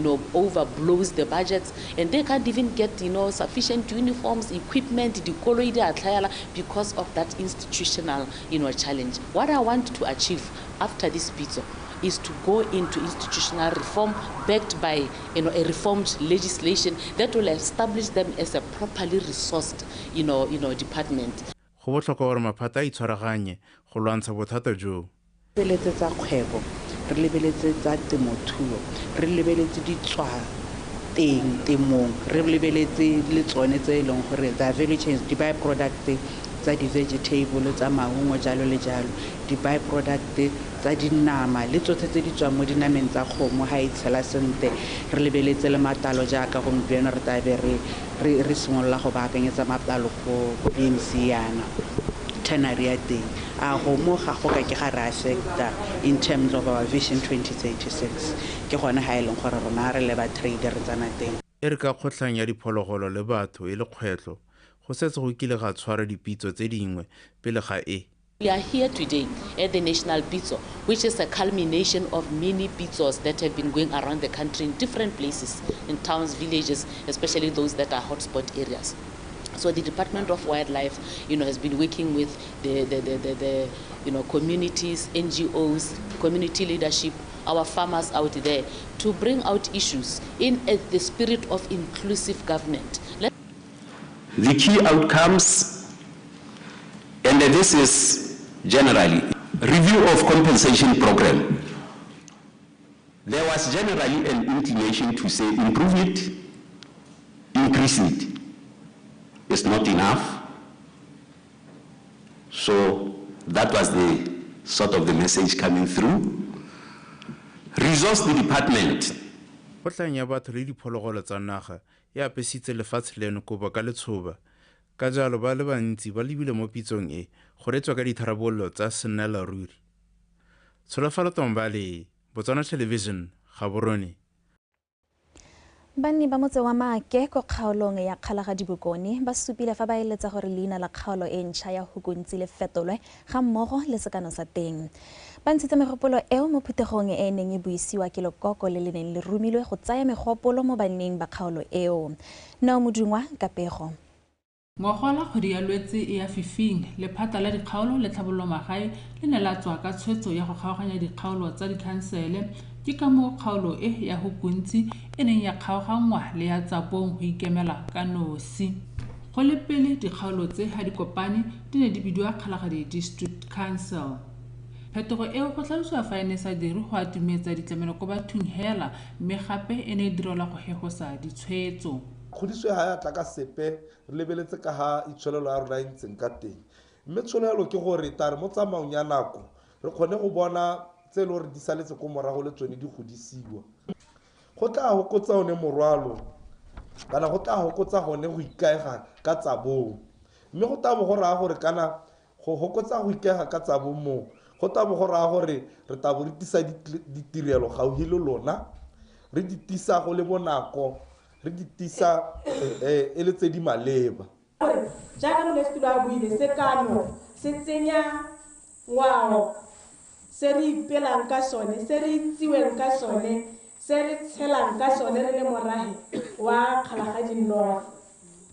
overblows the budgets, and they can't even get, sufficient uniforms, equipment, because of that institutional, challenge. What I want to achieve after this BITSO is to go into institutional reform backed by a reformed legislation that will establish them as a properly resourced department. Go botlhokwa gore maphata a itshwaraganye go lwantsha bothata jo. Re lebeletse kgwebo, re lebeletse tsa temothuo, re lebeletse ditswa teng temong, re lebeletse le tsone tse e leng gore the value chains, di-byproduct tsa di-vegetable tsa maungo jalo le jalo, di-byproduct tsa dinama le tsotlhe tse di tswang mo dinameng tsa kgomo ha e tshela sentle. Re lebeletse le matlalo jaaka gompieno re tabe re simolola go baakanyetsa matlalo ko BMC yana tannery ya teng. A go mo ga go ka ke ga re affecta in terms of our vision 2036 ke gone ha e leng gore rona re le ba trader tsana teng. E re ka kgotlhang ya diphologolo le batho e le kgwetlo go setse go kile ga tshwara dipitso tse dingwe pele ga e. We are here today at the National BITSO, which is a culmination of many BITSOs that have been going around the country in different places, in towns, villages, especially those that are hotspot areas. So the Department of Wildlife, has been working with the communities, NGOs, community leadership, our farmers out there, to bring out issues in the spirit of inclusive government. The key outcomes, and this is generally review of compensation program. There was generally an inclination to say improve it, increase it. It's not enough. So that was the sort of the message coming through. Resource the department. Kgotlhang ya batho le diphologolo tsa naga e apesitse lefatshe leno kobo ka letshoba. Ka jalo ba le bantsi ba lebile mo pitsong e go retswa ka ditharabololo tsa sennalaruri. Tsholofelo Tombale, Botswana Television, Gaborone. Banni ba motse wa Make ko kgaolong ya Kgalaga Dibokone ba supile fa ba eletsa gore leina la kgaolo e ntšha ya Hukuntsi le fetolwe ga mmogo le sekano sa teng. Ba ntshitse megopolo eo mo phuthegong e neng e buisiwa ke lekoko le le neng le rumilwe go tsaya megopolo mo banneng ba kgaolo eo. Nao Modungwa ka pego. Ngogola kgwedi ya Lwetse e ya fifing lephata la dikgaolo le tlhabololo magae le ne la tswa ka tshwetso ya go kgaoganya dikgaolo tsa dikhansele ke ka mo kgaolo e ya Hukuntsi e neng ya kgaogangwa le ya Tsapong go ikemela ka nosi. Go le pele dikgaolo tse ha di kopane di ne di bidiwa Kgalagadi District Council. Phetogo eo go tlhalosiwa fa ene sa dire go atumetsa ditlamelo ko bathong hela mme gape e ne direla go hegosa ditshwetso. Khodiso ha ya tla ka sepe re lebeletse ka ha itshwelelo ya rona ntseng ka teng mme tshwelelo ke gore tare mo tsamaong ya nako re kgone go bona tse le gore di saletse ko morago le tsone di godisiwa go tla hokotsa one morwalo kana go tla hokotsa gone go ikaega ka tsabong mme go tla bo go raya gore kana go hokotsa go ikaega ka tsabong mo go tla bo go raya gore re tla bo re tisa ditirelo gauhi le lona re di tisa go le bonako re di tisa e le tse di maleba jaaka molestulo a buile sekano se tsenya ngwao se re ipelang ka sone se re itsiweng ka sone se re tshelang ka sone re le morahe wa Kgalagadi North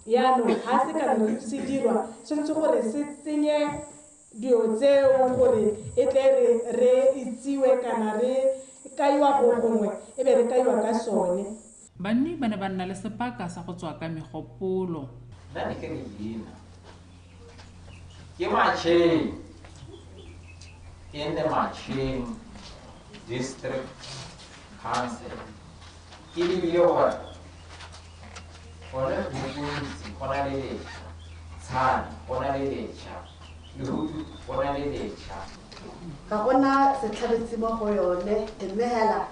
yaanong ga se ka se dirwa se ntse gore se tsenye dio tseo gore e tle re itsiwe kana re kaiwa go gongwe e be re kaiwa ka sone. Banni ba ne ba nna le sepaka sa go tswa ka megopolo. Nna ke re yena ke Macheng in the Macheng District Council ke lebile gore gone Hukuntsi go na le letšha Tshane go na le letšha Lehudu go na le letšha ga gona setlhabetsi mo go yone mme hela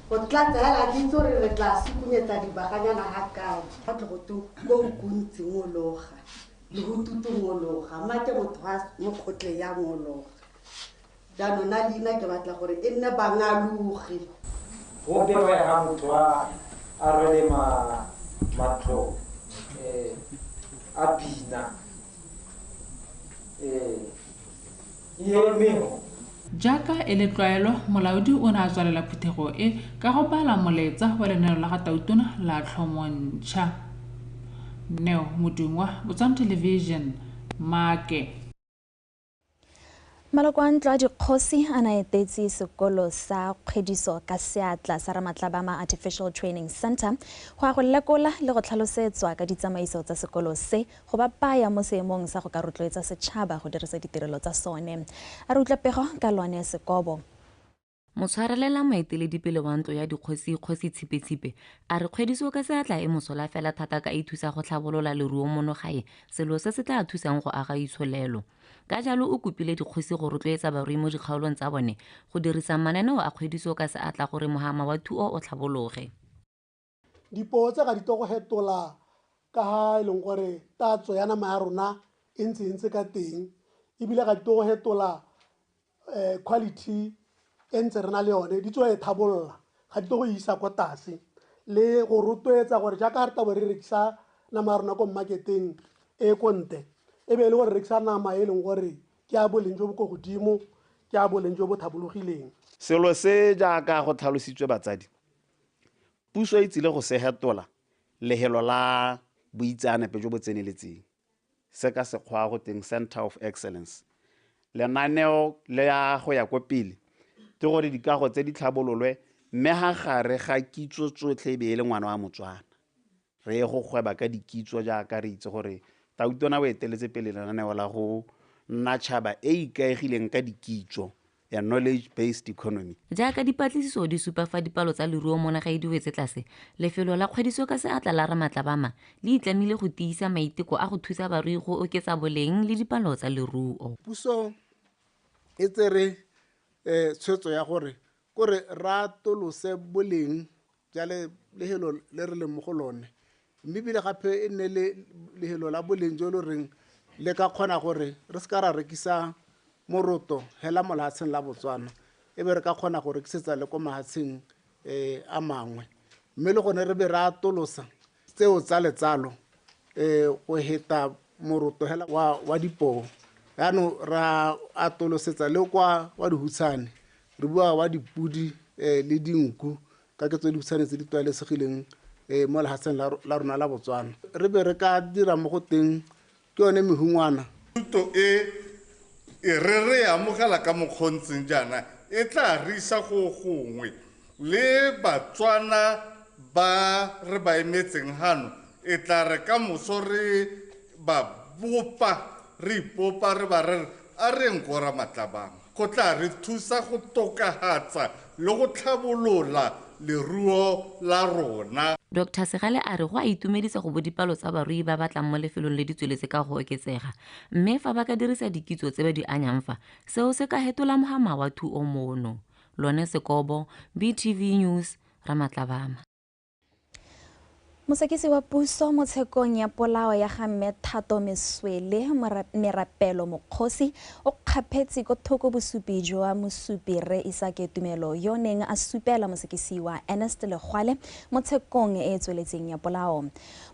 go tlatsa hela di tsore re tla sikunyetsa dibaganyana ga kae ga tle go to go Hukuntsi ngologa le go tutu ngologa make motho mo khotle ya ngologa dano na lina ke batla gore e nne bangalugi go bewa ga motho a rwele matlo a bina ye mengwe jaaka e le tlwaelo molaodi o ne a tswalela phuthego e ka go bala moletsa wa lenaneo la gatautona la tlhomontšha. Neo Modungwa, Botswana Television, Make. Maloko a ntlo a dikgosi a na etetse sekolo sa kgwediso ka seatla sa Ramatlabama Artificial Training Center go a go lekola le go tlhalosetswa ka ditsamaiso tsa sekolo se go ba baya mo seemong sa go ka rotloetsa setšhaba go dirisa ditirelo tsa sone. A re utlwa pego ka lone Sekobo. Motshwarelela moeteledipele wa ntlo ya dikgosi Kgosi Tshipe-Tshipe a re kgwediso ka seatla e mosola fela thata ka e thusa go tlhabolola leruo mono gae, selo se se tla thusang go aga itsholelo. Ka jalo o kopile dikgosi go rotloetsa barui mo dikgaolong tsa bone go dirisa mananeo a kgwediso ka seatla gore mohama wa thuo o tlhabologe. Dipoo tse ga di togo hetola ka ha e leng gore tatso ya nama ya rona e ntse ka teng, ebile ga di togo hetola quality e ntse re na le yone, di tswa e thabolola ga di togo isa kwa tlase le go rotloetsa gore jaaka re tabo re rekisa nama ya rona ko marketeng e konte e be le gore rekisa nama e leng gore ke a boleng jo bo ko godimo, ke a boleng jo bo thabologileng. Selo se jaaka go tlhalositswe batsadi, puso e tsile go se hetola lehelo la boitseanape jo bo tseneletseng se ka sekgwa go teng Center of Excellence. Lenaneo le ya go ya kwa pele ke gore dikago tse di tlhabololwe mme ha gare ga kitso tsotlhe be le ngwana wa Motswana re go gweba ka dikitso jaaka re itse gore tautona o eteletse pele lenaneo la go nna tšhaba e ikaegileng ka dikitso ya knowledge based economy. Jaaka dipatlisiso di supa fa dipalo tsa leruo mo nagae di wetse tlase, lefelo la kgwediso ka seatla la Ramatlabama le itlamile go tiisa maiteko a go thusa barui go oketsa boleng le dipalo tsa leruo. Puso e tsere tshwetso ya gore ra tolose boleng jale lehelo le re le mo go lone, mme bile gape e nne le lehelo la boleng jo lo reng le ka kgona gore re ska ra rekisa moroto hela mo lehatsheng la Botswana e be re ka kgona go rekisetsa le ko mahatsheng a mangwe, mme le gone re be ra tolosa tseo tsa letsalo go heta moroto hela wa dipoo. Yaanong ra atolosetsa le kwa wa dihutshane, re bua wa dipudi le dinku ka ketso dihutshane tse di tlwaelesegileng mo lehatsheng la rona la Botswana. Re be re ka dira mo go teng ke yone mehungwana. Thuto e re amogela ka mokgontseng jaana e tla re isa go gongwe le Batswana ba re ba emetseng hano e tla re ka moso re ba bopa re ipopa re ba re a re nkora Ramatlabama go tla re thusa go tokahatsa le go tlhabolola leruo la rona. Dr. Segale a re go a itumedisa go bo dipalo tsa barui ba batlang mo lefelong le di tsweletse ka go oketsega, mme fa ba ka dirisa dikitso tse ba di anyang fa seo se ka hetola mohama wa thuo mono. Lone Sekobo, BTV News, Ramatlabama. Mosekisi wa puso mo tshekong ya polao ya ga mme Thato Meswele Merapelo Mokgosi o kgapetse go thoko bosupi jwa mosupi Re Isake Tumelo yo neng a supela mosekisi wa Ernest Legwale mo tshekong e e tsweletseng ya polao.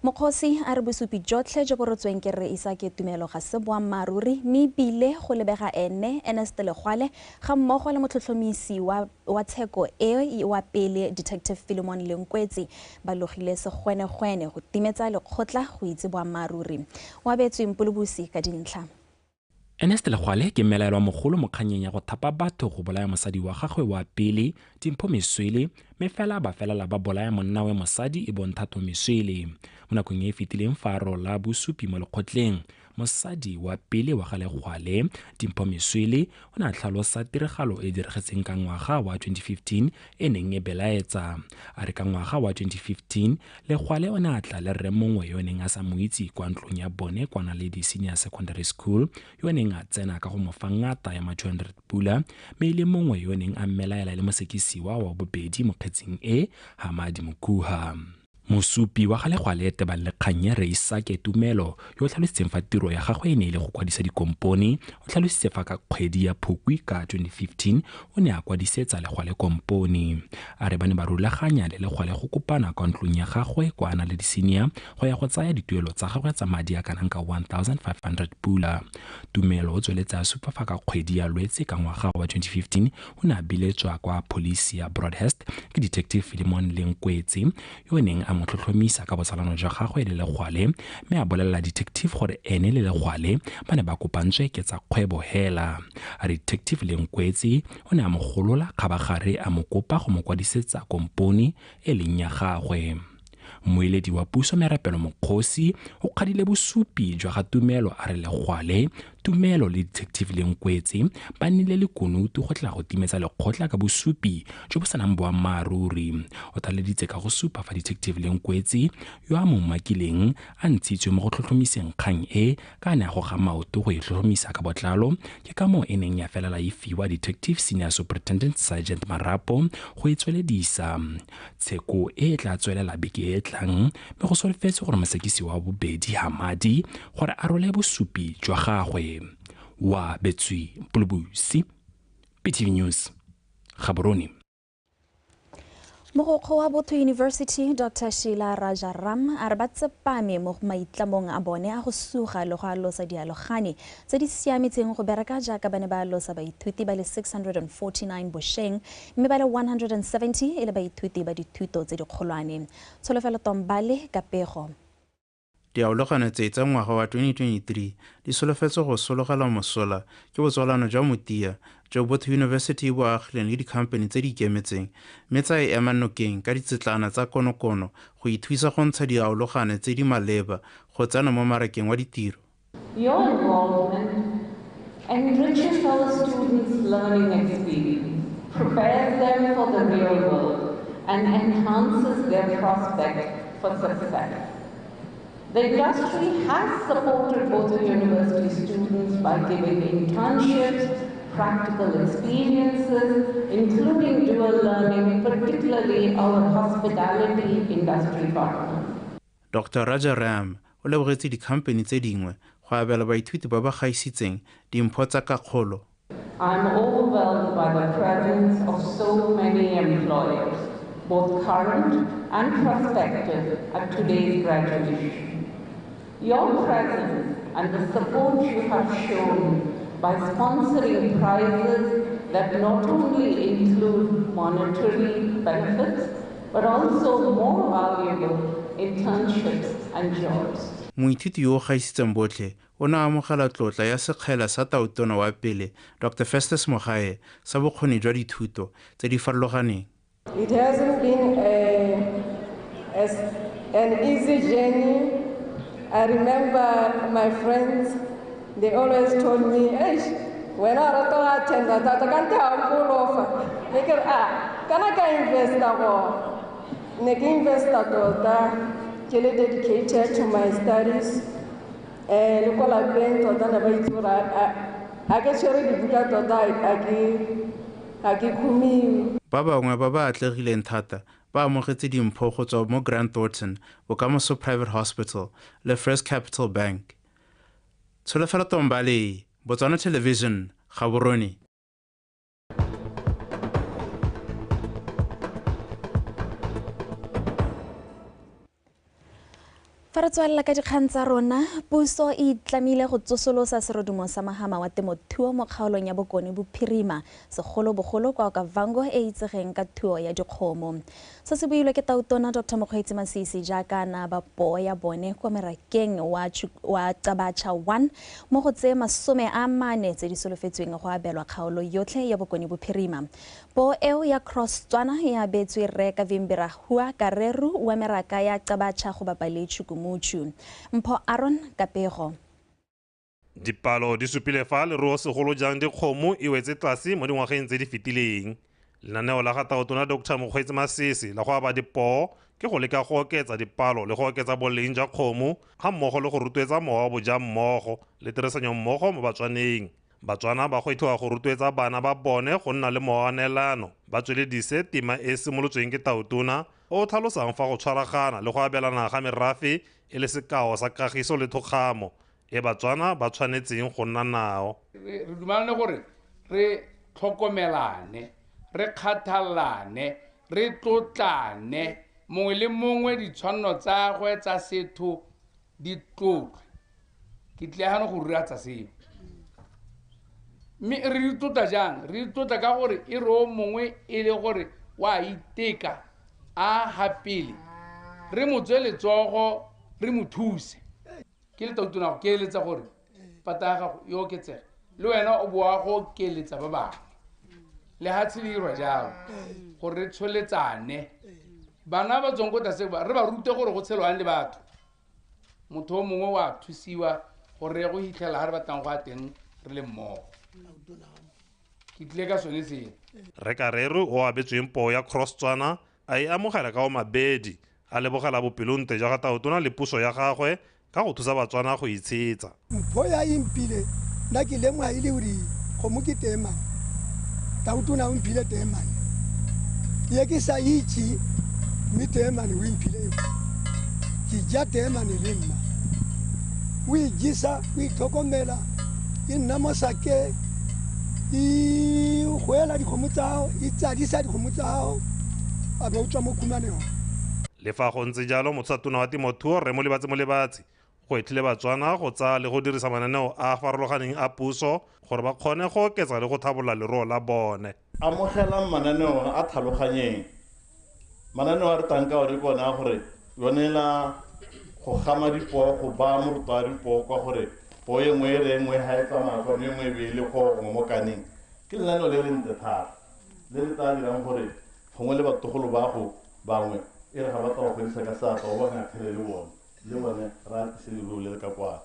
Mokgosi a re bosupi jotlhe jo bo rotsweng ke Re Isake Tumelo ga se boammaruri mme bile go lebega ene Ernest Legwale ga mmogo le motlhotlhomisi wa tsheko e wa pele Detective Philemon Lenkwetsi ba logile segwene go timetsa lekgotla go itse boammaruri wa betsweng Polobusi ka dintlha. Ernest Legwale ke mmelaelwa mogolo mo kganyeng ya go thapa batho go bolaya mosadi wa gagwe wa pele Dimpho Meswele mme fela ba felela ba bolaya monna we mosadi e bong Thato Meswele. Mo nakong e fetileng faro la bosupi mo lekgotleng mosadi wa pele wa ga Legwale Dimpho Meswele o ne a tlhalosa tiragalo e diragetseng ka ngwaga wa 2015 e neng e belaetsa a re ka ngwaga wa 2015 Legwale o ne a tla le rre mongwe yo neng a sa mo itse kwa ntlong ya bone kwa Naledi Senior Secondary School yo neng a tsena ka go mo fa ngata ya ma 200 pula mme le mongwe yo neng a mmelaela le mosekisiwa wa bobedi mo kgetseng e Hamadi Mokuha. mosupi wa galegwale tebang le kgang ya Reisake Tumelo yo o tlhalositseng fa tiro ya gagwe e ne ile go kwadisa dikompone o tlhalositse fa ka kgwedi ya Phukwi ka 2015 o ne a kwadisetsa legwale kompone a re ba ne ba rulaganya le legwale go kopana kwa ntlong ya gagwe kwa a na le di-senior go ya go tsaya dituelo tsa gagwe tsa madi a kanang ka 1,500 pula. Tumelo o tsweletse a supa fa ka kgwedi ya Lwetse ka ngwaga wa 2015 o ne a biletswa kwa polisi ya Broadhurst ke Detective Philemon Lenkwetsi yo neng a mo tlhotlhomisa ka botsalano jwa gagwe le legwale mme a bolelela detective gore ene le legwale ba ne ba kopantswe ke tsa kgwebo hela. A Detective Lenkwetsi o ne a mo golola kgabagare a mo kopa go mo kwadisetsa kompone e leng ya gagwe. Moeledi wa puso Merapelo Mokgosi o kgadile bosupi jwa ga Tumelo a re legwale Tumelo le Detective Lenkwetsi ba nnile le konutu go tla go timetsa lekgotla ka bosupi jo bo sanang boammaaruri. O taleditse ka go supa fa Detective Lenkwetsi yo a mo makileng a ntshitswe mo go tlhotlhomiseng kgang e ka ne a goga maoto go e tlhotlhomisa ka botlalo ke ka moo e neng ya felela e fiwa Detective Senior Superintendent Sergeant Marapo go e tsweledisa. Tsheko e tla tswelela beke e tlang mme go solofetse gore mosekisi wa bobedi Hamadi gore a role bosupi jwa gagwe. Wa Betswi Pulubusi, PTV News, Gaborone. Mogokgo wa Botho University Dr. Sheila Rajaram a re ba tsepame mo maitlamong a bone a go suga le go alosa dialogane tse di siametseng go bereka jaaka ba ne ba alosa baithuti ba le 649 bošeng mme ba le 170 e le baithuti ba dithuto tse dikgolwane. Tsholofelo Tombale ka pego. Dialogane tse tsa ngwaga wa 2023 di solofetse go sologela mosola ke botsalano jwa motia jo Botho University bo agileng le dikhampani tse di ikemetseng mme tsa e ema nokeng ka ditsetlana tsa konokono go ithuisa go ntsha dialogane tse di maleba go tsena mo marakeng wa ditiro. Your involvement enriches our students' learning experience, prepares them for the real world, and enhances their prospect for success. The industry has supported both university students by giving internships, practical experiences, including dual learning, particularly our hospitality industry partners. Dr. Rajaram o lebogetse dikhampani tse dingwe go abela baithuti ba ba gaisitseng dimpho tsa kakgolo. I'm overwhelmed by the presence of so many employers, both current and prospective, at today's graduation. Your presence and the support you have shown by sponsoring prizes that not only include monetary benefits, but also more valuable internships and jobs. Moithuti yo o gaisitseng botlhe o ne a amogela tlotla ya sekgela sa taotona wa pele Dr. Festus Mogae sa bokgoni jwa dithuto tse di farologaneng. It hasn't been an easy journey. I remember my friends, they always told me, hey, when I attend that, I can't have offer. They can I invest that dedicated to my studies. Ba bangwe ba ba atlegileng thata ba amogetse dimpho go tswa mo Grant Thornton, Bokamoso Private Hospital le First Capital Bank. Tsholofelo Tombale, Botswana Television, Gaborone. Fa re tswalela ka dikgang tsa rona, puso e tlamile go tsosolosa serodumo sa mahama wa temothuo mo kgaolong ya Bokone Bophirima, segolobogolo kwa Okavango e itsegeng ka thuo ya dikgomo. Se se builwe ke tautona Dr. Mokgweetsi Masisi jaaka na ba poo ya bone kwa merakeng wa Tabacha 1 mo go tse 40 tse di solofetsweng go abelwa kgaolo yotlhe ya Bokone Bophirima. Po eo ya Cross Tswana ya abetswe Reka Vimbira Hua Kareru wa meraka ya Tabacha go bapale Muchu. Mpho Aaron Kapego. Dipalo di supile fa leruo segolo jang dikgomo e wetse tlase mo dingwageng tse di fetileng. Lenaneo la ga taotona Dr. Mokgweetsi Masisi la go aba dipoo ke go leka go oketsa dipalo le go oketsa boleng jwa kgomo ga mmogo le go rotloetsa mowa wa boja mmogo le tirisanyo mmogo mo Batswaneng. Batswana ba go ithiwa go rotloetsa bana ba bone go nna le mowa wa neelano ba tsweledise tema e simolotsweng ke taotona o tlhalosang fa go tshwaragana le go abelana ga merafe e le sekao sa kagiso le thokgamo e Batswana ba tshwanetseng go nna nao. Re dumalane gore re tlhokomelane, re kgathalane, re tlotlane, mongwe le mongwe ditshwanelo tsa gagwe tsa setho di tlotlwe. Ke tle gane go rura tsa seo. Mme re di tlotla jang? Re di tlotla ka gore e re o mongwe e le gore wa iteka a hapele. Re mo tswe letsogo, re mo thuse. Ke le tautona ke eletsa gore pata ya gago yo oketsega. Le wena o boa go keletsa ba bangwe. Le ha tshediro jalo gore re tsholetsane. Bana ba tsong go tlase ba re ba rute gore go tshelwane le batho. Motho o mongwe wa thusiwa gore go hitlhela ha re batlang go a teng re le mmogo. Ke tlile ka sone se. Rekareru o abetsweng poo ya Cross Tswana a e amogela ka o mabedi a lebogela bopelonte jwa ga tautona le puso ya gagwe ka go thusa Batswana go itshetsa. Mpho ya impile nna ke lengwa e le hore kgomo ke temane, tautona o mphile temane. Ye ke sa itse mme temane o mphile ke ja temane le nna. O ijisa, o itlhokomela, e nna mosake, e goela dikgomo tsa hao, e tsadisa dikgomo tsa hao, a be o tswa mo khumaneng. Le fa go ntse jalo motsatsatona wa temothuo Rre Molebatsi go etlile Batswana go tsaya le go dirisa mananeo a farologaneng a puso gore ba kgone go oketsa le go tlhabolola leruo la bone. Amogela mananeo a tlhaloganyeng. Mananeo a re tang ka gore bona gore yonela go gama dipoo go ba moruta wa dipoo kwa gore poo e nngwe le nngwe ha e tsamaya kwa e nngwe be le go mo kaneng. Ke lenaneo le le ntle thata le le tla dirang gore gongwe le batogolo ba go bangwe e re ga ba tla go godisa ka seatla o ba ngakgele le bone le bone ra se le ka kwana.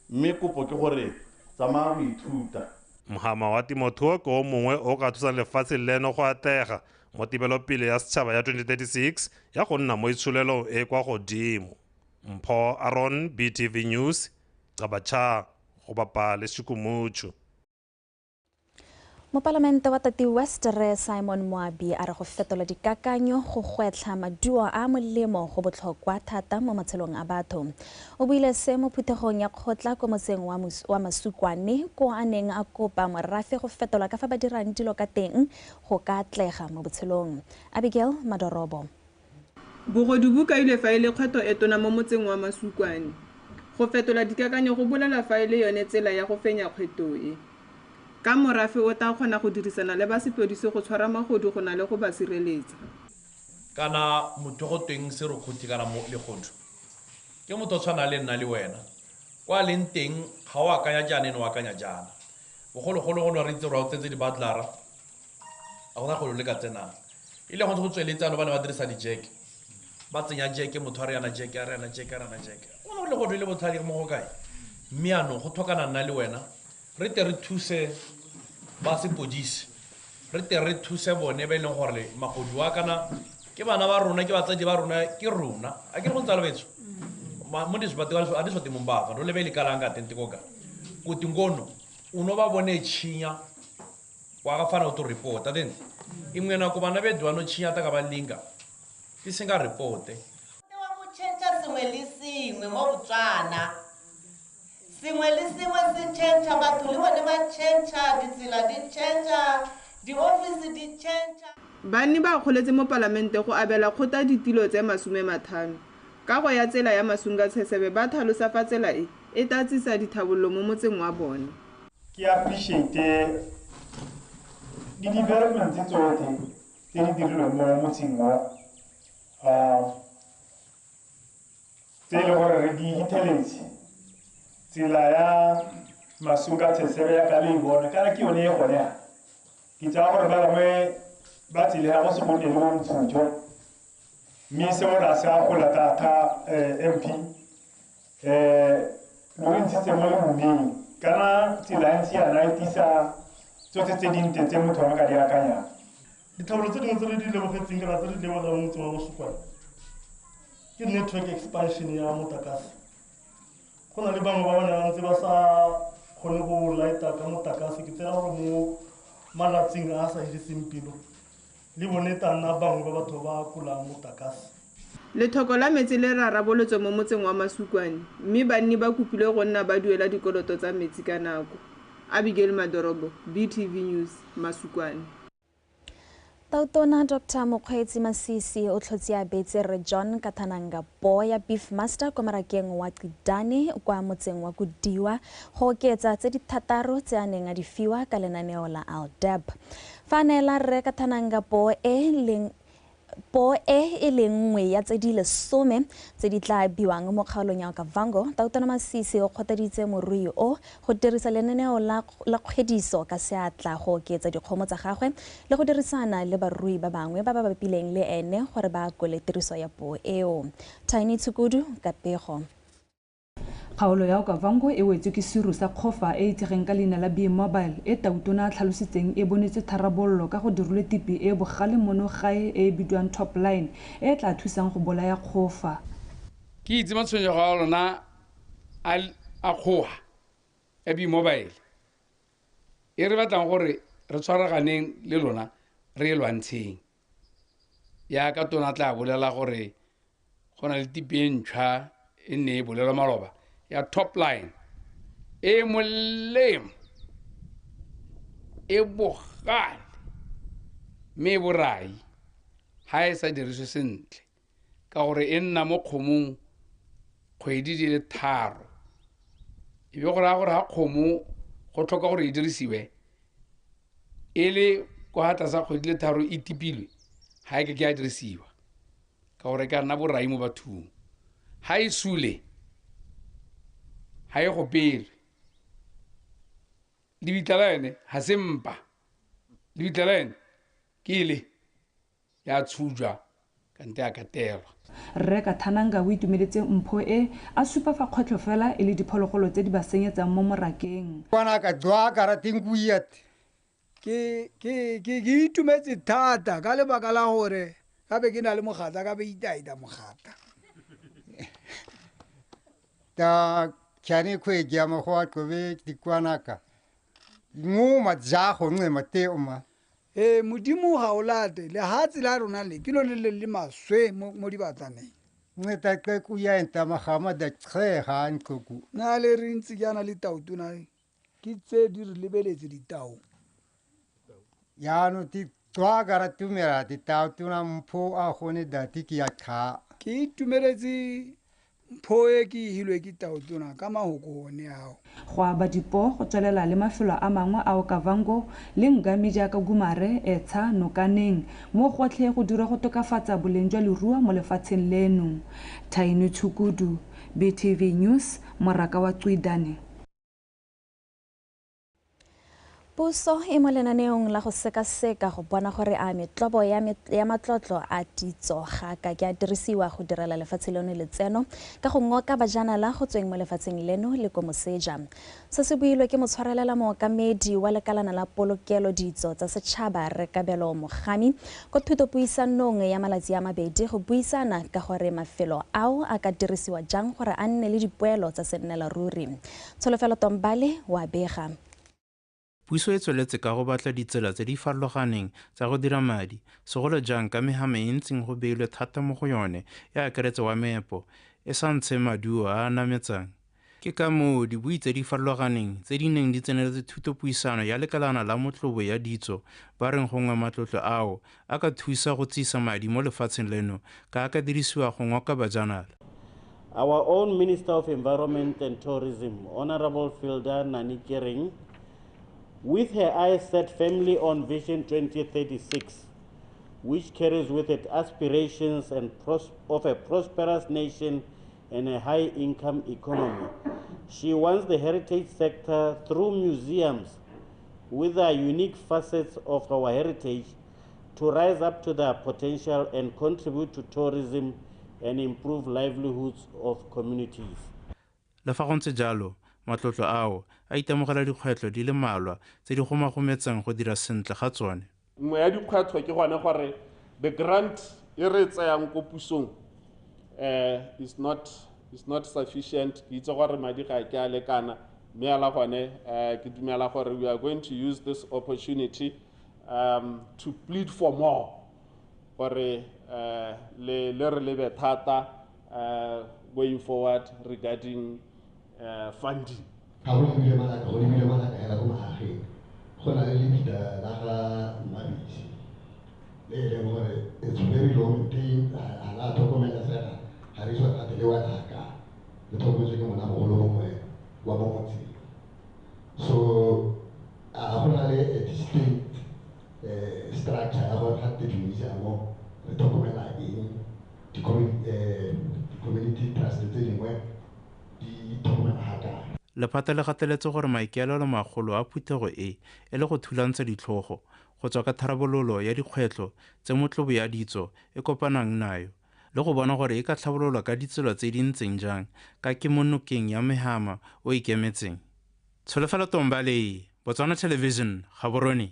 Mme kopo ke gore tsamaya go ithuta. Mohama wa temothuo ke o mongwe o ka thusang lefatshe leno go atlega mo tebelopele ya setšhaba ya 2036 ya go nna mo itsholelong e kwa godimo. Mpho Aaron, BTV News, Qabacha, go bapa le Shukumuthu. Mopalamente wa Tati West Re Simon Moabi a re go fetola dikakanyo go gwetlha maduo a molemo go botlhokwa thata mo matshelong a batho. O buile se mo phuthegong ya kgotla ko motseng wa Masukwane ko a neng a kopa morafe go fetola ka fa ba dirang dilo ka teng go ka atlega mo botshelong. Abigail Madorobo. Bogodu bo kaile fa ile kgweto etona mo motseng wa Masukwane. Go fetola dikakanyo go bolela fa ile yone tsela ya go fenya kgweto e. Ka morafe o ta kgona go dirisana le ba sepodisi go tshwara magodu go na le go ba sireletsa. Kana motho go teng se re khuti kana mo le godu. Ke motho tshwana le nna le wena. Kwa leng teng ga o akanya jana ene o akanya jana. Bogologolo go re itse ra o tsetse di batlara. A gona go le ka tsena. Ile go tsweletsa no bana ba dirisa di jack. Ba tsenya jack motho a re yana jack a re yana jack a re yana jack. Go le go le botlhale mo go kae. Miano go thokana nna le wena. Re te re thuse ba sepodisi. Re te re thuse bone ba ileng gore magodu wa kana ke bana ba rona ke batsadi ba rona ke rona. A ke go ntsa lebetso. Mo di sibate a di sote mombaka do le be le kalanga tente go ka. Ku tingono uno ba bone chinya wa ga fana o to report then. Imwe na ko bana be dwa no chinya ta ka ba linga. Ke singa report. Wa mo chencha sengwe le sengwe mo Botswana. Sengwe le sengwe se change batho le bone ba change ditsela di change di office di change. Bani ba kgoletse mo parlamente go abela kgota ditilo tse 50 ka go ya tsela ya Masunga Tshesebe ba thalosa fa tsela e tatsisa dithabollo mo motseng wa bone. Ke appreciate di development tsotlhe tse di dirilweng mo motseng wa tsela gore re di hiteletse tsela ya Masunga Tshesebe ya ka le bona kana ke yone e gone ya ke tsa gore ba bangwe ba tsile ha go se go nne mo motsujo mi se ora se a go la ta MP mo ntse mo le mmi kana tsela ntse ya na itisa tsotlhe tse dintse tse motho wa ka di akanya dithabolo tse dingwe tse re di lebogetseng ke ratse di leboga mo motseng wa Bosupane ke network expansion ya motlakase go na le bangwe ba bane ba ntse ba sa kgone go lighta ka motlakase ke tsela gore mo malatsing a sa hiriseng pelo le bone tana bangwe ba batho ba kulang motlakase. Lethoko la metsi le rarabolotswe mo motseng wa Masukwane mme banni ba kopilwe go nna ba duela dikoloto tsa metsi ka nako. Abigail Madorobo, BTV News, Masukwane. Tautona Dr. Mokgweetsi Masisi o tlhotse a betse re John Kathananga po ya Beef Master kwa marakeng wa Qidane kwa motseng wa Kudiwa go oketsa tse di thataro tse a neng a di fiwa ka lenaneo la Aldeb. Fa neela re Kathananga po e le nngwe ya tse di 10 tse di tla biwang mo kgaolong ya Okavango, Tautona Masisi o kgothaditse morui o go dirisa lenaneo la kgwediso ka seatla go oketsa dikgomo tsa gagwe le go dirisana le barui ba bangwe ba ba bapileng le ene gore ba kole tiriso ya po eo. Tiny Tsukudu ka pego. Kgaolo ya Okavango e wetswe ke seru sa khofa e itsegeng ka leina la B-Mobile e Tautona a tlhalositseng e bonetse tharabollo ka go dirilwe tipi e bogale mono gae e bidwang top line e tla thusang go bolaya khofa. Ke itse matshwenyego a lona a khoha ya B-Mobile e re batlang gore re tshwaraganeng le lona re e lwantsheng ya ka tona tla bolela gore go na le tipi e ntšhwa e nne e bolelwa maloba ya top line e molemo e bogale mme borai ha e sa diriswe sentle ka gore e nna mo kgomong kgwedi di le 3 e be gore ha kgomo go tlhoka gore e dirisiwe e le kwa hata sa kgwedi le 3 e tipilwe ha e ke a dirisiwa ka gore ka nna borai mo bathong ha e sule ha e go pele lebitla la ene ha se mpa lebitla la ene ke ile ya tshujwa kante a katelwa. Re Kathananga o itumeletse mpho e a supa fa kgotlo fela e le diphologolo tse di ba senyetsang mo morakeng. Bona ka dwa ka rateng kuiat ke itumetse thata ka lebaka la gore ka be ke na le mogata ka be itaida mogata ta kjane kwe ke mo go go be dikwanaka mo matjago nne mateo ma modimo ga o late le ha tsela rona le ke le maswe mo di batsaneng nne ta ke ku ya enta magama da tshega nkoku na le re ntse yana le tautona ke tse di re lebeletse ditau ya no ti twa gara tumera di tautona mpho a gone da ti ki ya kha ke itumeletse mpho e ke hilwe ke tautona ka mahokone ao go aba dipo go tswelela le mafelo a mangwe a Okavango le Ngami jaaka Gumare Etsha Nokaneng mo gotlhe go dira go tokafatsa boleng jwa leruo mo lefatsheng leno. Tiny Tsukudu, BTV News, moraka wa Qidane. Puso e mo lenaneong la go sekaseka go bona gore a metlobo ya matlotlo a ditso ga ka ke a dirisiwa go direla lefatshe leno letseno ka go ngoka bajanala go tsweng mo lefatsheng leno le ko moseja. Se se builwe ke motshwarelela mookamedi wa lekalana la polokelo ditso tsa setšhaba Rekabelo Mogami go thutopuisanong ya malatsi a mabedi go buisana ka gore mafelo ao a ka dirisiwa jang gore a nne le dipoelo tsa sennela ruri. Tsholofelo Tombale wa bega. Puso e tsweletse ka go batla ditsela tse di farologaneng tsa go dira madi, segolo jang ka megama e ntseng go beilwe thata mo go yone ya akaretsa wa meepo e sa ntshe maduo a a nametsang. Ke ka moo dibui tse di farologaneng tse di neng di tseneletse thutopuisano ya lekalana la motlobo ya ditso ba reng gongwe matlotlo ao a ka thusa go tsisa madi mo lefatsheng leno ka a ka dirisiwa go ngoka bajanala. Our own Minister of Environment and Tourism, Honorable Filda Nanikering, with her eyes set firmly on Vision 2036, which carries with it aspirations and of a prosperous nation and a high-income economy. She wants the heritage sector, through museums with their unique facets of our heritage, to rise up to their potential and contribute to tourism and improve livelihoods of communities. Le fa go ntse jalo, matlotlo ao a itemogela dikgwetlho di le malwa tse di gomagometsang go dira sentle ga tsone. Nngwe ya dikgwetlho ke gone gore the grant e re tsayang ko pusong is not sufficient. Ke itse gore madi ga ke a lekana mme ala gone ke dumela gore we are going to use this opportunity to plead for more gore le re lebe thata going forward regarding funding. It's very long thing, a lot of comments that Harrison at the Lewataka, the Togo so, I want a distinct structure about how to use the document the community trust the document haka. Lephata le gateletse gore maikaelelo magolo a phuthego e le go thulantsha ditlhogo go tswa ka tharabololo ya dikgwetlho tse motlobo ya ditso e kopanang nayo le go bona gore e ka tlhabololwa ka ditsela tse di ntseng jang ka kemonokeng ya mehama o ikemetseng. Tsholofelo Tombale, Botswana Television, Gaborone.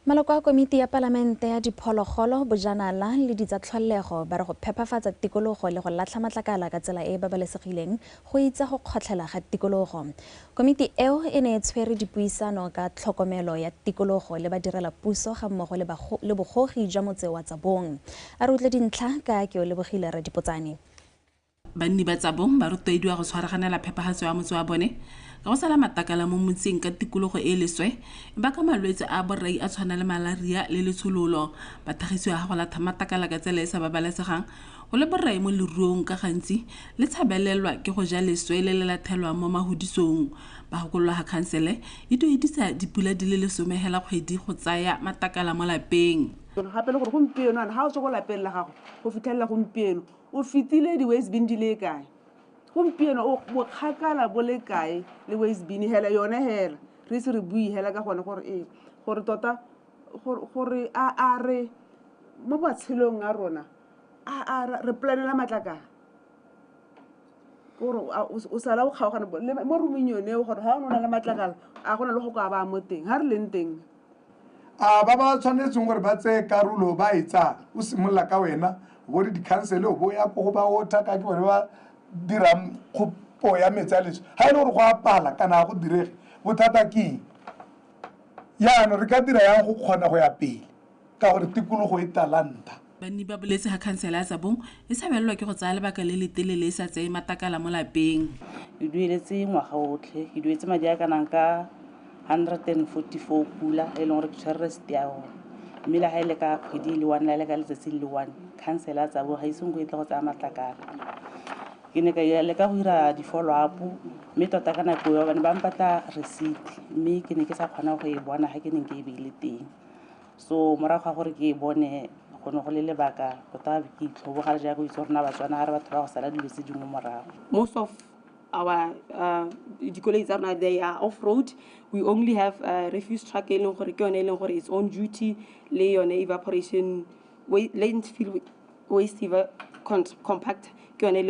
Maloko a komiti ya palamente ya diphologolo bojanala le ditsatlholego ba re go phepafatsa tikologo le go latlha matlakala ka tsela e e babalesegileng go itse go kgotlhela ga tikologo. Komiti eo e ne e tshwere dipuisano ka tlhokomelo ya tikologo le badirela puso ga mmogo le bogogi jwa motse wa Tsabong. A re utlwe dintlha ka ke o lebogile re dipotsane. Banni ba Tsabong ba rotloediwa go tshwaraganela phepagatso ya motse wa bone ka go sala matakala mo motseng ka tikologo e leswe ba ka malwetse a borai a tshwana le malaria le letshololo ba thagisiwa ga go latha matakala ka tsela e sa babalesegang go le borai mo leruong ka gantsi le tshabelelwa ke go ja leswe le le lathelwa mo mahodisong ba gokolola ga khansele e toedisa dipula di le 10 hela kgwedi go tsaya matakala mo lapeng. Gape le gore gompieno ha o tswa go lapeng la gago go fitlhelela gompieno o fitile di-waste bin di le kae gompieno o bokgakala bo le kae le waste bin hela yone hela re se re bui hela ka gone gore gore tota gore a re mo batshelong a rona a re planela matlakala gore o sala o kgaogana mo rumeng yone gore ha o nona le matlakala a gona le go ka ba mo teng ha re leng teng a ba ba tshwanetseng gore ba tse karulo ba itsa o simolla ka wena bo di council o bo ya go ba o taka ke gore ba dirang kgopo ya metsaletsho ha ile gore go apala kana go direge bothata ke ya no re ka dira yang go kgona go ya pele ka gore tikologo e talanta. Banni ba boletse ga khansela ya Tsabong e sabelelwa ke go tsaya lebaka le letelele sa tseye matakala mo lapeng. E dueletse ngwaga otlhe e duetse madi a kanang ka 144 pula e leng gore ke tshwere stiao mme la ha ile ka kgwedi le 1 la ile ka letsatsi le 1 khansela tsa bo ga iseng go itla go tsaya matlakala ke ne ka ile ka go dira di follow up mme tota kana go ya bana ba mpatla receipt mme ke ne ke sa kgona go e bona ha ke ne ke e beile teng so morago ga gore ke e bone go no go le lebaka tota ke itlhobogala ja go itse rona Batswana re batho ba go sala dilo tse dingwe morago. Most of our colleagues are they are off-road. We only have refuse truck its own duty, evaporation, landfill waste compact, they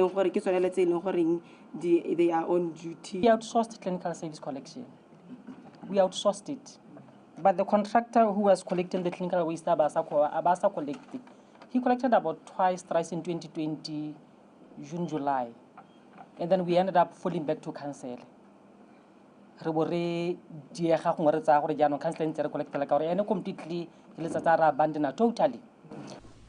are on duty. We outsourced clinical service collection. We outsourced it. But the contractor who was collecting the clinical waste, Abasa collected. He collected about thrice in 2020, June, July. And then we ended up falling back to council. Re diega go re tsa gore jaanong council ntse re collectela ka gore ene completely le tsa ra abandona totally.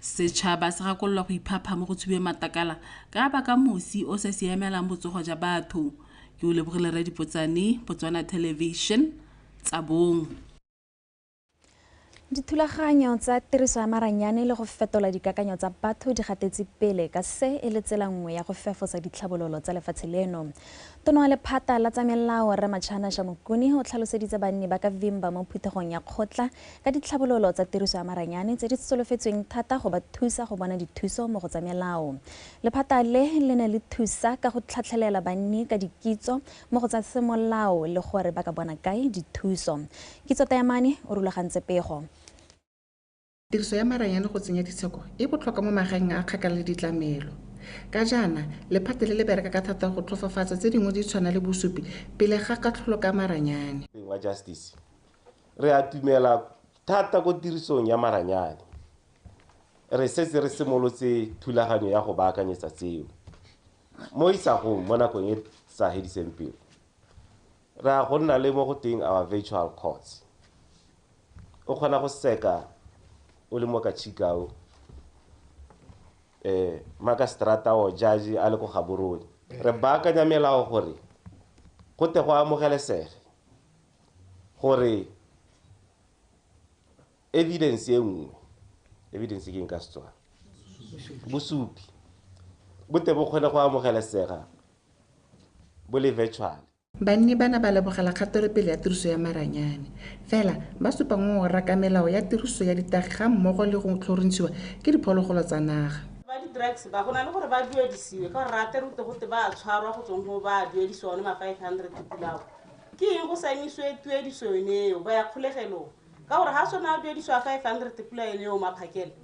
Setšhaba se gakolola go iphapha mo go tsubeng matakala ka baka mosi o sa siamelang botsogo ja batho. Ke o lebogile re dipotsane Botswana Television Tsabong. Dithulaganyo tsa tiriso ya maranyane le go fetola dikakanyo tsa batho di gatetse pele ka se e le tsela nngwe ya go fefosa ditlhabololo tsa lefatshe leno. Tono wa lephata la tsa melao Rre Matšhana Shamokuni o tlhaloseditse banni ba ka vimba mo phuthegong ya kgotla ka ditlhabololo tsa tiriso ya maranyane tse di solofetsweng thata go ba thusa go bona dithuso mo go tsa melao. Lephata le ne le thusa ka go tlhatlhelela banni ka dikitso mo go tsa semolao le gore ba ka bona kae dithuso. Kitso Tayamane o rulagantse pego. Tiriso ya maranyane go tsenya ditsheko e botlhokwa mo magaeng a kgakala le ditlamelo. Ka jaana lephata le bereka ka thata go tlhofafatsa tse dingwe di tshwana le bosupi pele ga katlholo ka maranyane. Wa justice re atumela thata go tirisong ya maranyane. Re setse re simolotse thulaganyo ya go baakanyetsa tseo. Mo isagong mo nakong e sa hediseng pele. Ra go nna le mo go teng our virtual courts. O kgona go seka o le mo ka Chicago magistrata o judge a le go Gaborone re baakanya melao gore go te go amogelesege gore evidence e nngwe evidence ke eng ka Setswana bosupi bo te bo kgone go amogelesega bo le virtual. banni bana ba lebogela kgatelopele ya tiriso ya maranyane fela ba supa ngongora ka melao ya tiriso ya ditagi ga mmogo le go tlhorontshiwa ke diphologolo tsa naga. ba di-drugs ba go na le gore ba duedisiwe ka gore rate rute gote ba tshwarwa go tsong go ba duedisiwa one ma-500 pulao ke eng go saenisiwe tuediso yoneo ba ya kgolegelong ka gore ga sone a duedisiwa 500 pula eneo maphakele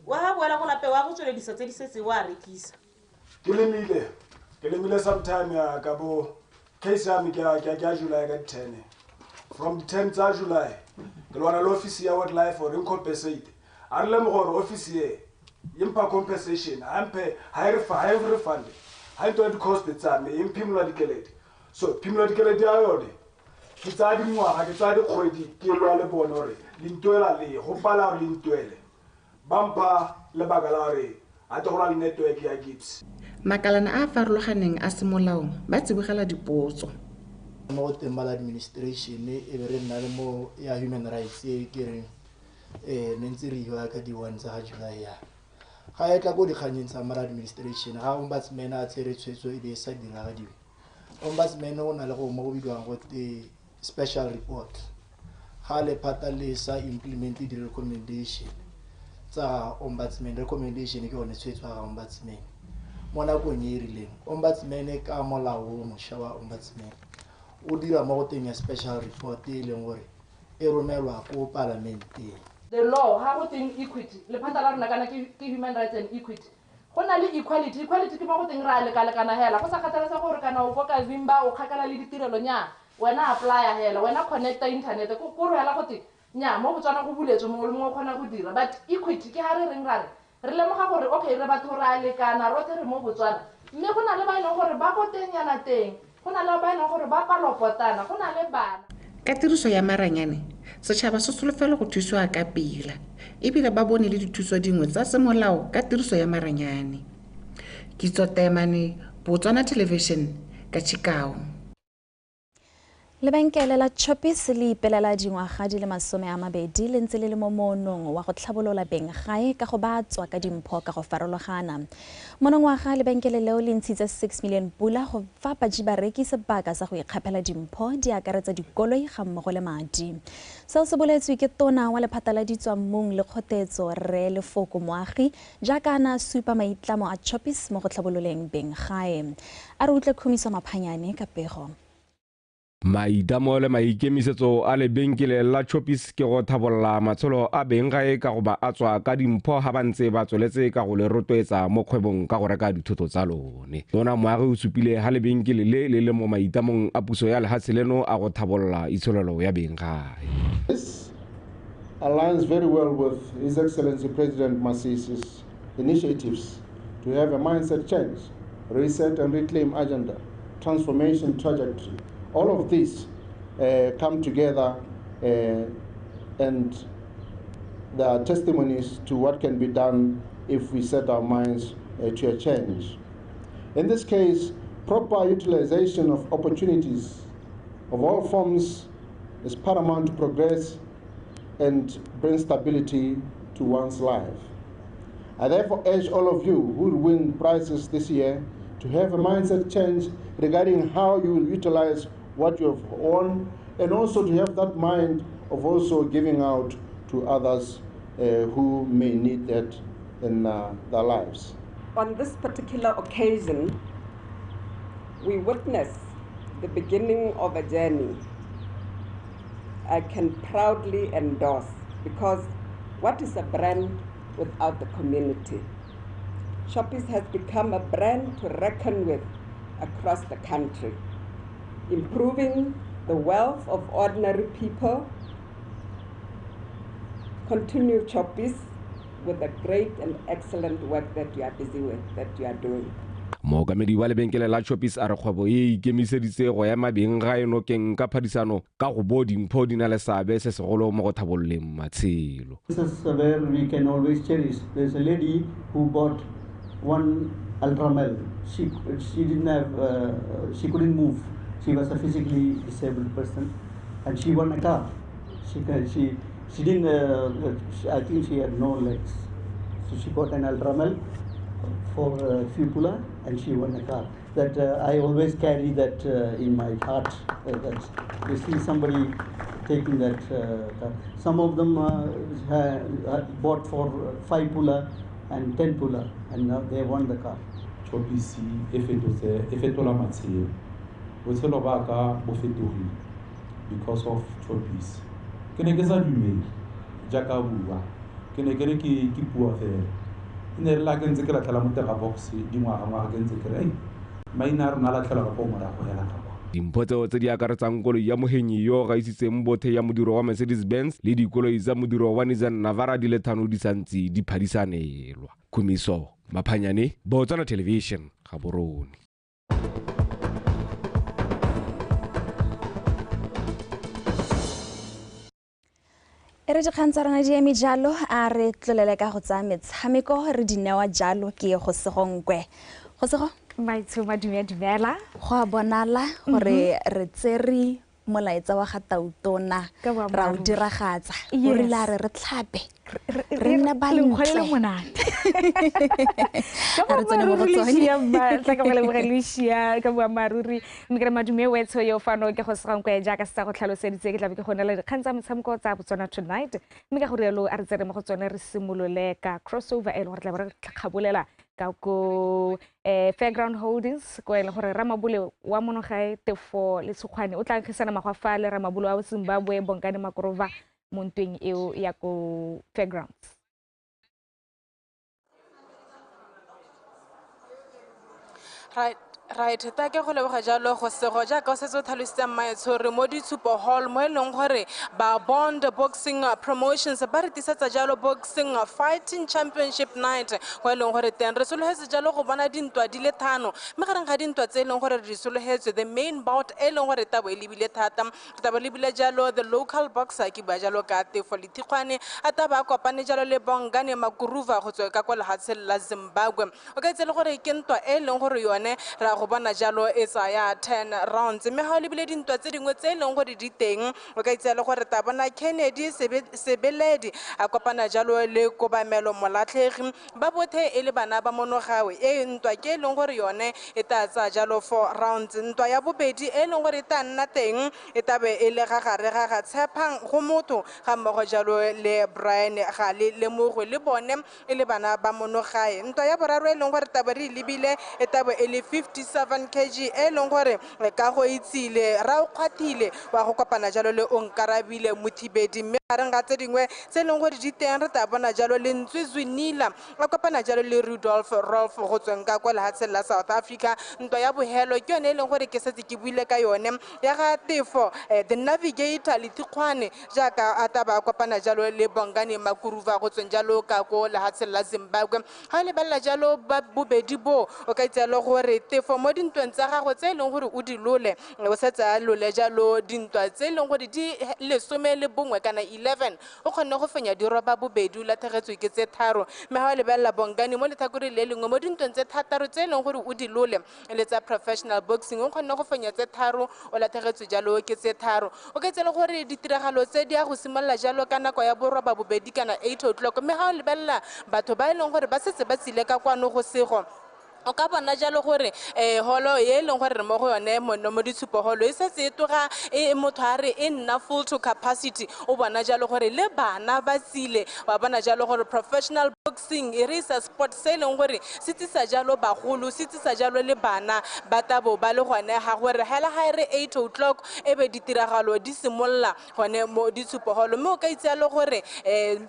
wa ga boela go lape wa go tsweledisa tse di setse wa rekisa ke lemile sometime ya ka bo case ya me ke a July ka 10 from the 10th of July ke lwana le office ya wildlife for compensate a re le mo gore office ye impa compensation ampe high refund high to cost tsa me impimula dikelete so pimula dikelete ya yone ke tsa dingwaga ke tsa dikgwedi ke lwa le bona gore lintwela le go pala gore lintwele bampa le bagala gore a tloga le network ya gips makalana a farologaneng a semolaong ba tsibogela dipotso mo teng ba administration e be re nna le mo ya human rights e ke reng ne ntse re iwa ka di 1 tsa July ya ga e tla go dikganyeng tsa mara administration ga ombudsman a tsere tshwetso e be sa dira ga diwe ombudsman o na le go mo bidwang go te special report ga le phata le sa implement di recommendation tsa ombudsman recommendation ke one tshwetso ga ombudsman mo nakong e rileng ombudsman ka molao o mošwa wa ombudsman o dira mo go teng ya special report e leng gore e romelwa ko parlamenteng. The law ha go teng equity le phata la rona kana ke human rights and equity go na le equality ke mo go teng ra le kana hela go sa kgathalesa gore kana o ka Zimba o khakala le ditirelo nya wena apply hela wena connecta internet go re hela go teng nya mo Botswana go buletswe mo le mo khona go dira but equity ke ha re reng ra re lemoga gore okay re batho ra le kana rote re mo Botswana mme go na le ba eno gore ba go tenyana teng go na le ba eno gore ba palopotana go na le bana ka tiriso ya maranyane setšhaba se solofela go thusiwa ka pila ebile ba bone le dithuso dingwe tsa semolao ka tiriso ya maranyane. Kitso Temane, Botswana Television ka Chicago. Lebenkele la Choppies le ipelela dingwaga di le 20 le ntse le le mo monong wa go tlhabolola benggae ka go batswa ka dimpho ka go farologana. Monongwaga lebenkele leo le ntshitse 6 million pula go fa baji bareki sebaka sa go ikgapela dimpho di akaretsa dikoloi ga mmogo le madi. Seo se boletswe ke tona wa lephata la ditswammung le kgotetso Re Lefoko Moagi jaaka na supa maitlamo a Choppies mo go tlhabololeng benggae. A re utlwe Khumiso Maphanyane ka pego. Maitamo le maikemisetso a lebenkele la Choppies ke go thabolla matsholo a benggae ka go ba atswa ka dimpho ha ba ntse ba tsweletse ka go le rotloetsa mo kgwebong ka go reka dithoto tsa lone. Tona Moagi o supile ha lebenkele le le mo maitamong a puso ya lehatshe leno a go thabolla itsholelo ya benggae. This aligns very well with His Excellency President Masisi's initiatives to have a mindset change, reset and reclaim agenda, transformation trajectory. All of these come together and there are testimonies to what can be done if we set our minds to a change. In this case, proper utilization of opportunities of all forms is paramount to progress and bring stability to one's life. I therefore urge all of you who will win prizes this year to have a mindset change regarding how you will utilize what you have won, and also to have that mind of also giving out to others who may need that in their lives. On this particular occasion, we witness the beginning of a journey I can proudly endorse, because what is a brand without the community? Choppies has become a brand to reckon with across the country, improving the wealth of ordinary people. Continue, Choppies, with the great and excellent work that you are busy with, that you are doing. mookamedi wa lebenkele la Choppies a re kgwebo e ikemiseditse go ema beng ga enokeng ka phadisano ka go bo dimpho di na le seabe se segolo mo go tlhabololeng matshelo. This is where we can always cherish. There's a lady who bought one Ultramel. She didn't have she couldn't move. She was a physically disabled person, and she won a car. She didn't. I think she had no legs, so she bought an Ultramel for fibula, and she won a car. That I always carry that in my heart. That you see somebody taking that car. Some of them bought for 5 pula and 10 pula, and now they won the car. Choppies e fetola matshelo. Botshelo ba ka bo fetogile because of Choppies. Ke ne ke sa dumele jaaka bua. Ke ne ke re ke bua fela. Ne re la ke ntse ke latela motega box dingwaga ke ntse ke re maina rona la tlhela go morago hela ka dimpho tseo tse di akaretsang koloi ya mohenyi yo ga isitseng bothe ya modiro wa Mercedes-Benz le dikoloi tsa modiro wa Nissan Navara di le thano di santse di phadisanelwa. Kumiso Maphanyane, Botswana Television, Gaborone. E re dikgang tsa rona di eme jalo a re tlolele ka go tsaya metshameko re di newa jalo ke go segonkwe. Go sego maitshomo dumela go a bonala gore re tsere molaetsa wa ga Tautona ra o diragatsa o rile a re tlhape re nne balentle monate re tsene mo go tsone ka go lebogelesia ka boammaaruri mme ke re madume wetso yo fano ke go segonkwe jaaka se tsa go tlhaloseditse ke tlabe ke gonela dikgang tsa metshameko tsa Botswana Tonight mme ka go rialo a re tsere mo go tsone re simolole ka crossover e le gore tla re tlhabolela ka go Fairground Holdings go ele gore Ramabule wa monogae Tefo le Tshogwane o tla kgisana magwafa le Ramabule wa Zimbabwe Bongani Makorova mo ntweng eo ya go Fairgrounds. Right, ta ke go leboga jalo go sego jaaka o setse o tlhalositse maetshore mo Super Hall mo eleng gore ba Bond Boxing Promotions ba re tisetsa jalo Boxing Fighting Championship Night go eleng gore teng re sologetse jalo go bona dintwa di le 5 mme gareng ga dintwa tse eleng gore di sologetse the main bout eleng gore tabo e lebile thata tabo le bile jalo the local boxer ke ba jalo ka Tefo le Tshogwane a taba a kopane jalo le Bongani Makorova go tswa ka kwa lehatsheng la Zimbabwe o ka itse le gore ke ntwa eleng gore yone ra go bona jalo e tsaya 10 rounds mme ha o lebile dintwa tse dingwe tse eleng gore di teng o ka itse le gore ta bona Kennedy Sebeledi a kopana jalo le Kobamelo Molatlhegi ba bothe e le bana ba monogawe e ntwa ke eleng gore yone e tla tsa jalo 4 rounds ntwa ya bobedi e leng gore ta nna teng e tabe e le gagare ga Tshepang go motho ga mmogo jalo le Brian ga le mogwe le bone e le bana ba monogae ntwa ya boraro e leng gore tabe re lebile e tabe e le 57 kg e leng gore ka go itsile ra o kgwathile wa go kopana jalo le Onkarabile Mothibedi mme gareng ga tse dingwe tse leng gore di teng re ta bona jalo le Ntswezwinila a kopana jalo le Rudolph Rolf go tsweng ka kwa lehatsheng la South Africa ntwa ya bohelo ke yone e leng gore ke setse ke buile ka yone ya ga Tefo the Navigator le Tshogwane jaaka a taba a kopana jalo le Bongani Makorova go tsweng jalo ka ko lehatsheng la Zimbabwe ha le balla jalo ba bobedi bo o ka itse le gore Tefo mo dintweng tsa gago tse leng gore o di lole o setse a lole jalo dintwa tse leng gore di lesome le bongwe kana 11 o kgonne go fenya diroba bobedi o lathegetswe ke tse 3 mme ha le balla Bongani mo letlhakore le lengwe mo dintweng tse 3 tse leng gore o di lole le tsa professional boxing o kgonne go fenya tse 3 o lathegetswe jalo ke tse 3 o ka itse le gore ditiragalo tse di a go simolla jalo ka nako ya boroba bobedi kana 8 o'clock mme ha le balla batho ba e leng gore ba setse ba tsile ka kwano go sego o ka bona jalo gore holo e leng gore mo go yone mo Super Hall e setse e toga e motho a re e nna full to capacity o bona jalo gore le bana ba tsile wa bona jalo gore professional boxing e re sa sport se leng gore se tsisa jalo bagolo se tsisa jalo le bana ba tabo ba le gone ga gore hela ha re 8 o'clock e be ditiragalo di simolla gone mo Super Hall mme o ka itse le gore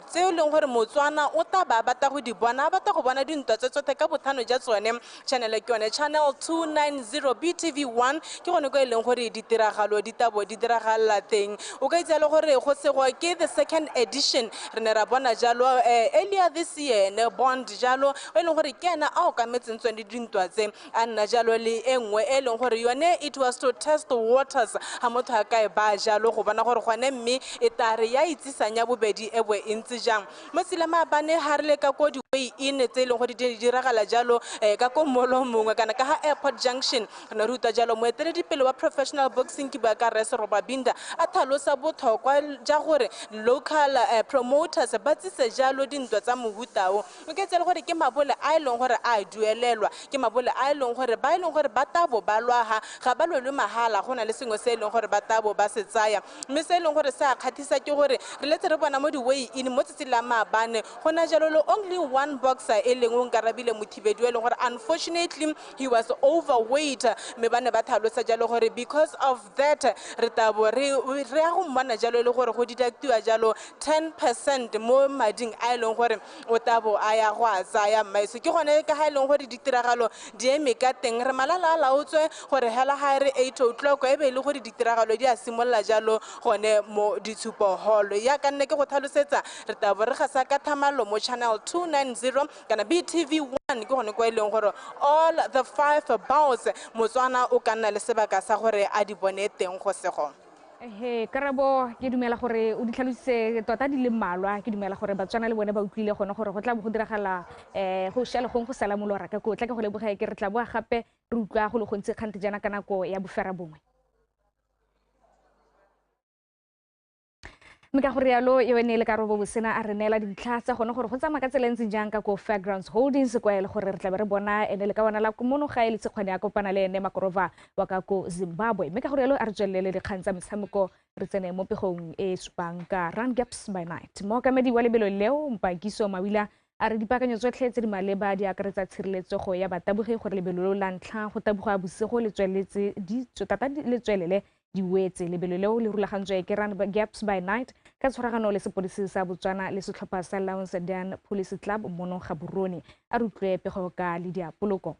tse leng gore Motswana o taba ba ta go di bona ba ta go bona dintwa tse tsotlhe ka bothano ja tsone channel ke yone channel 290 BTV1 ke gone go eleng gore ditiragalo ditabo di diragala teng o ka itse le gore go segwa ke the second edition re ne ra bona jalo earlier this year ne bond jalo o eleng gore ke ena a o ka metseng tsone dintwa tse a nna jalo le engwe eleng gore yone it was to test the waters ha motho a ka e ba jalo go bona gore gone mme e tare ya itsisanya bobedi e bwe ntse jang mo silama bane ha re le ka ko way in tse eleng gore di diragala jalo ka ko molo mongwe kana ka ha airport junction re ruta jalo moeteledipele wa professional boxing ke ba ka Res Robabinda a thalosa botlhokwa ja gore local promoters ba tsise jalo dintwa tsa mohutao o ke tsela gore ke mabole a eleng gore a duelelwa ke mabole a eleng gore ba eleng gore ba tabo ba lwaha ga ba lwe mahala gona le sengwe se eleng gore ba tabo ba se tsaya mme se eleng gore sa kgathisa ke gore re letse re bona mo di way in mo tsitsi la maabane gona jalo lo only one boxer eleng o nkarabile mothibedi eleng gore unfortunately he was overweight me bane ba thalosa jalo gore because of that re tabo re a go mmana jalo le gore go didactiwa jalo 10% mo mading a eleng gore o tabo a ya go a tsaya maiso ke gone ka ha eleng gore ditiragalo di eme ka teng re malala la utswe gore hela ha re 8 o'clock e be le gore ditiragalo di a simolla jalo gone mo ditshupo hall ya ka nne ke go tlhalosetsa re tabo re ga sa ka thamalo mo channel 290 kana BTV1 ke gone go eleng gore all the 5 bouts Motswana o ka nna le sebaka sa gore a di bone teng go sego Karabo ke dumela gore o di tlhalositse tota di le mmalwa ke dumela gore Batswana le bone ba utlwile gone gore go tla go diragala go shela go sala molora ka go tla ke go leboga ke re tla boa gape re utlwa go le go ntse kgante jana ka nako ya bofera bongwe Meka gore yalo yo ene le Karabo Bosena a re nela dintlha tsa gone gore go tsama ka tselentse jang ka go Fairgrounds Holdings kwa ile gore re tla re bona ene le ka bona la mono ga ile tsekgwane ya kopana le ene Makorova wa ka go Zimbabwe meka gore yalo a re tswelele dikgantsa metshameko re tsene mo pegong e supang ka Run Gaps by Night mo ka medi wa lebelo leo Mpakiso Mawila a re dipakanyo tsotlhe tse di maleba di akaretsa tshireletsego ya batabogi gore lebelo la ntlha go taboga bosego le tsweletse di tsotata le tswelele di wetse lebelo leo le rulagantswe ke Run Gaps by Night ka tshwaragano le sepodisi sa Botswana le setlhopha sa Lions Dan Police Club mono ga Buroni a rutlwe pego ka le diapoloko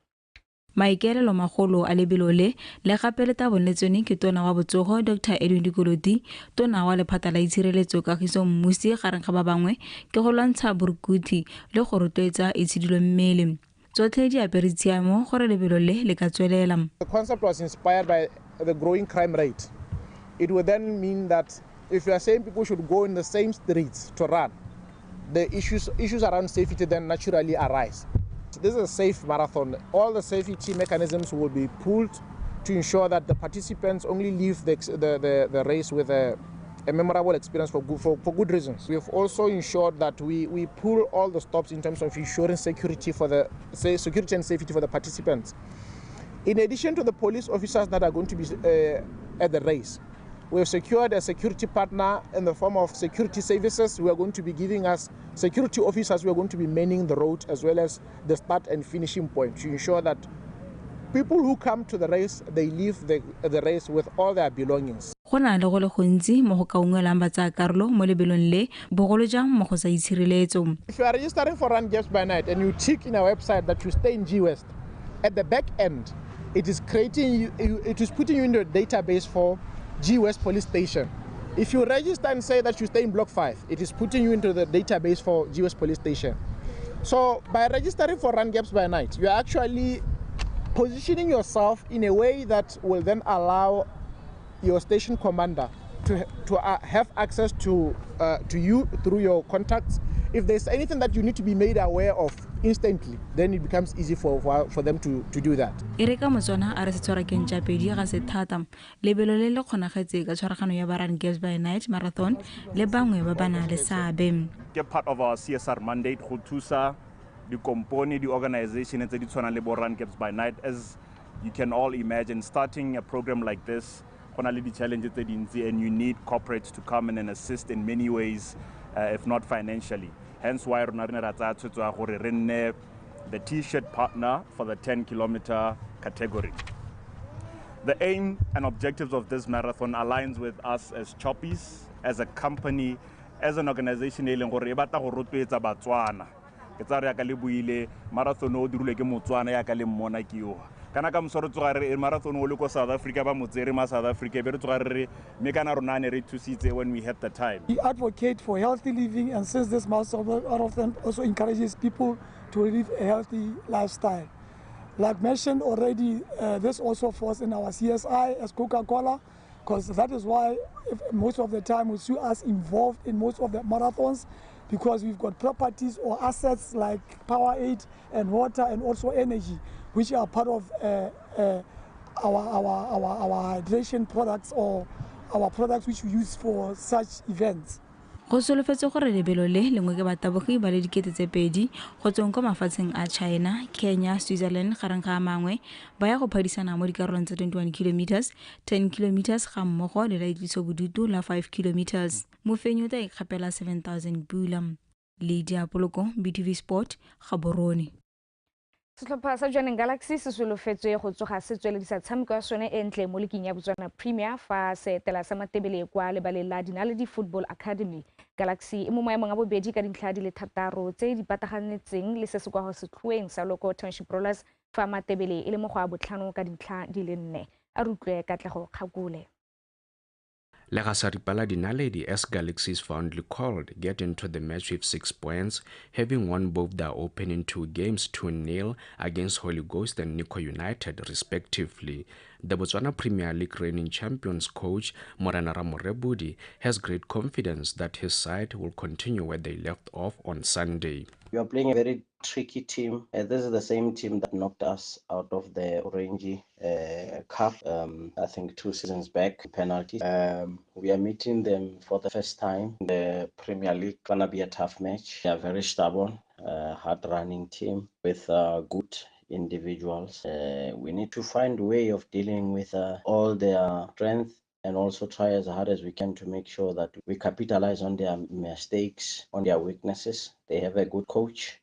Maikaelelo magolo a lebelo le gape le tabonetsweng ke tona wa botsogo Dr. Edwin Dikoloti tona wa lephata la itshireletso Kagiso Mmusi gareng ga ba bangwe ke go lwantsha borukuthi le go rotloetsa itshidilo mmele tsotlhe di apere tshiamo gore lebelo le ka tswelela The concept was inspired by the growing crime rate. It would then mean that if you are saying people should go in the same streets to run, the issues around safety then naturally arise. This is a safe marathon. All the safety mechanisms will be pulled to ensure that the participants only leave the race with a memorable experience for good reasons. We have also ensured that we pull all the stops in terms of ensuring security and safety for the participants. In addition to the police officers that are going to be at the race, we have secured a security partner in the form of security services who are going to be giving us security officers who are going to be manning the road as well as the start and finishing point to ensure that people who come to the race, they leave the race with all their belongings. Go na le go le gontsi mo go ka ungwelang ba tsa karolo mo lebelong le bogolo jang mo go sa itshireletso. If you are registering for Run Gaps by Night and you tick in our website that you stay in G West, at the back end, it is putting you into a database for G West Police Station. If you register and say that you stay in Block 5, it is putting you into the database for G West Police Station. So by registering for Run Gaps by Night, you are actually positioning yourself in a way that will then allow your station commander to have access to you through your contacts. If there's anything that you need to be made aware of instantly, then it becomes easy for them to do that. Ereka Motswana a re setshwara ke ntšapedi ga se thata lebelo le le kgonagetse ka tshwaragano ya Run Gaps by Night marathon le bangwe ba bana le sabe. Ke part of our CSR mandate go thusa di company di organization tse di tshwana le bo Run Gaps by Night. As you can all imagine, starting a program like this gona le di challenges tse dintsi and you need corporates to come in and assist in many ways, if not financially. Hence why rena ra tsaya tshwetso gore re nne the T-shirt partner for the 10-kilometer category. The aim and objectives of this marathon aligns with us as Choppies, as a company, as an organization e leng gore e batla go rotloetsa Batswana ke tsa re ya ka le buile marathon o dirule ke Botswana ya ka le mmona ke yo kana ka mosoro tsoga re marathon o le ko South Africa ba motsere ma South Africa be re tsoga re me kana rona ne re thusitse when we had the time. We advocate for healthy living, and since this marathon also encourages people to live a healthy lifestyle. Like mentioned already, this also falls in our CSI as Coca-Cola, because that is why most of the time we see us involved in most of the marathons, because we've got properties or assets like power aid and water and also energy, which are part of our hydration products or our products which we use for such events. Go solofetse gore lebelo le lengwe ke batabogi ba le dikete tse pedi go tsweng kwa mafatsheng a China, Kenya, Switzerland gareng ga mangwe ba ya go phadisana mo dikarolong tsa 21 kilometers, 10 kilometers ga mmogo le la bodutu la 5 kilometers. Mofenyi o tla ikgapela 7,000 pula. Lydia Poloko, BTV Sport, Gaborone. Setlhopha sa Johannesburg Galaxy se solofetswe go tsoga se tsweledisa tshameko ya sone e ntle mo leking ya Botswana Premier fa se etela sa matebele kwa lebaleng la Dinaledi Football Academy. Galaxy e mo maemong a bobedi ka dintlha di le 3 tse di pataganetseng le se se kwa go setlhoeng sa Loko Township Rollers fa matebele e le mo go a botlhano ka dintlha di le 4. A rutlwe Katlego Kgakule. Legasaripala Dinaledi, as Galaxy is fondly called, get into the match with 6 points, having won both their opening 2 games 2-0 against Holy Ghost and NAKO United, respectively. The Botswana Premier League reigning champions coach Morena Ramorebudi has great confidence that his side will continue where they left off on Sunday. We are playing a very tricky team. This is the same team that knocked us out of the Orange Cup, I think 2 seasons back, penalty. We are meeting them for the first time in the Premier League. It's gonna be a tough match. They are very stubborn, hard-running team with good individuals. We need to find a way of dealing with all their strength and also try as hard as we can to make sure that we capitalize on their mistakes, on their weaknesses. They have a good coach,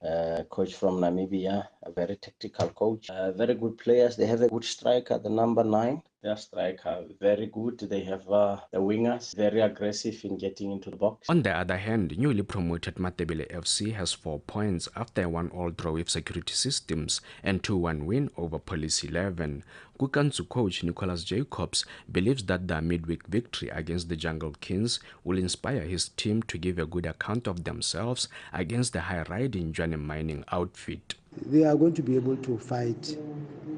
coach from Namibia, a very tactical coach, very good players. They have a good striker, the number 9. Their striker, very good. They have the wingers, very aggressive in getting into the box. On the other hand, newly promoted Matebele FC has 4 points after a 1-1 draw with Security Systems and 2-1 win over Police 11. Kukansu coach Nicholas Jacobs believes that their midweek victory against the Jungle Kings will inspire his team to give a good account of themselves against the high-riding Johannesburg mining outfit. They are going to be able to fight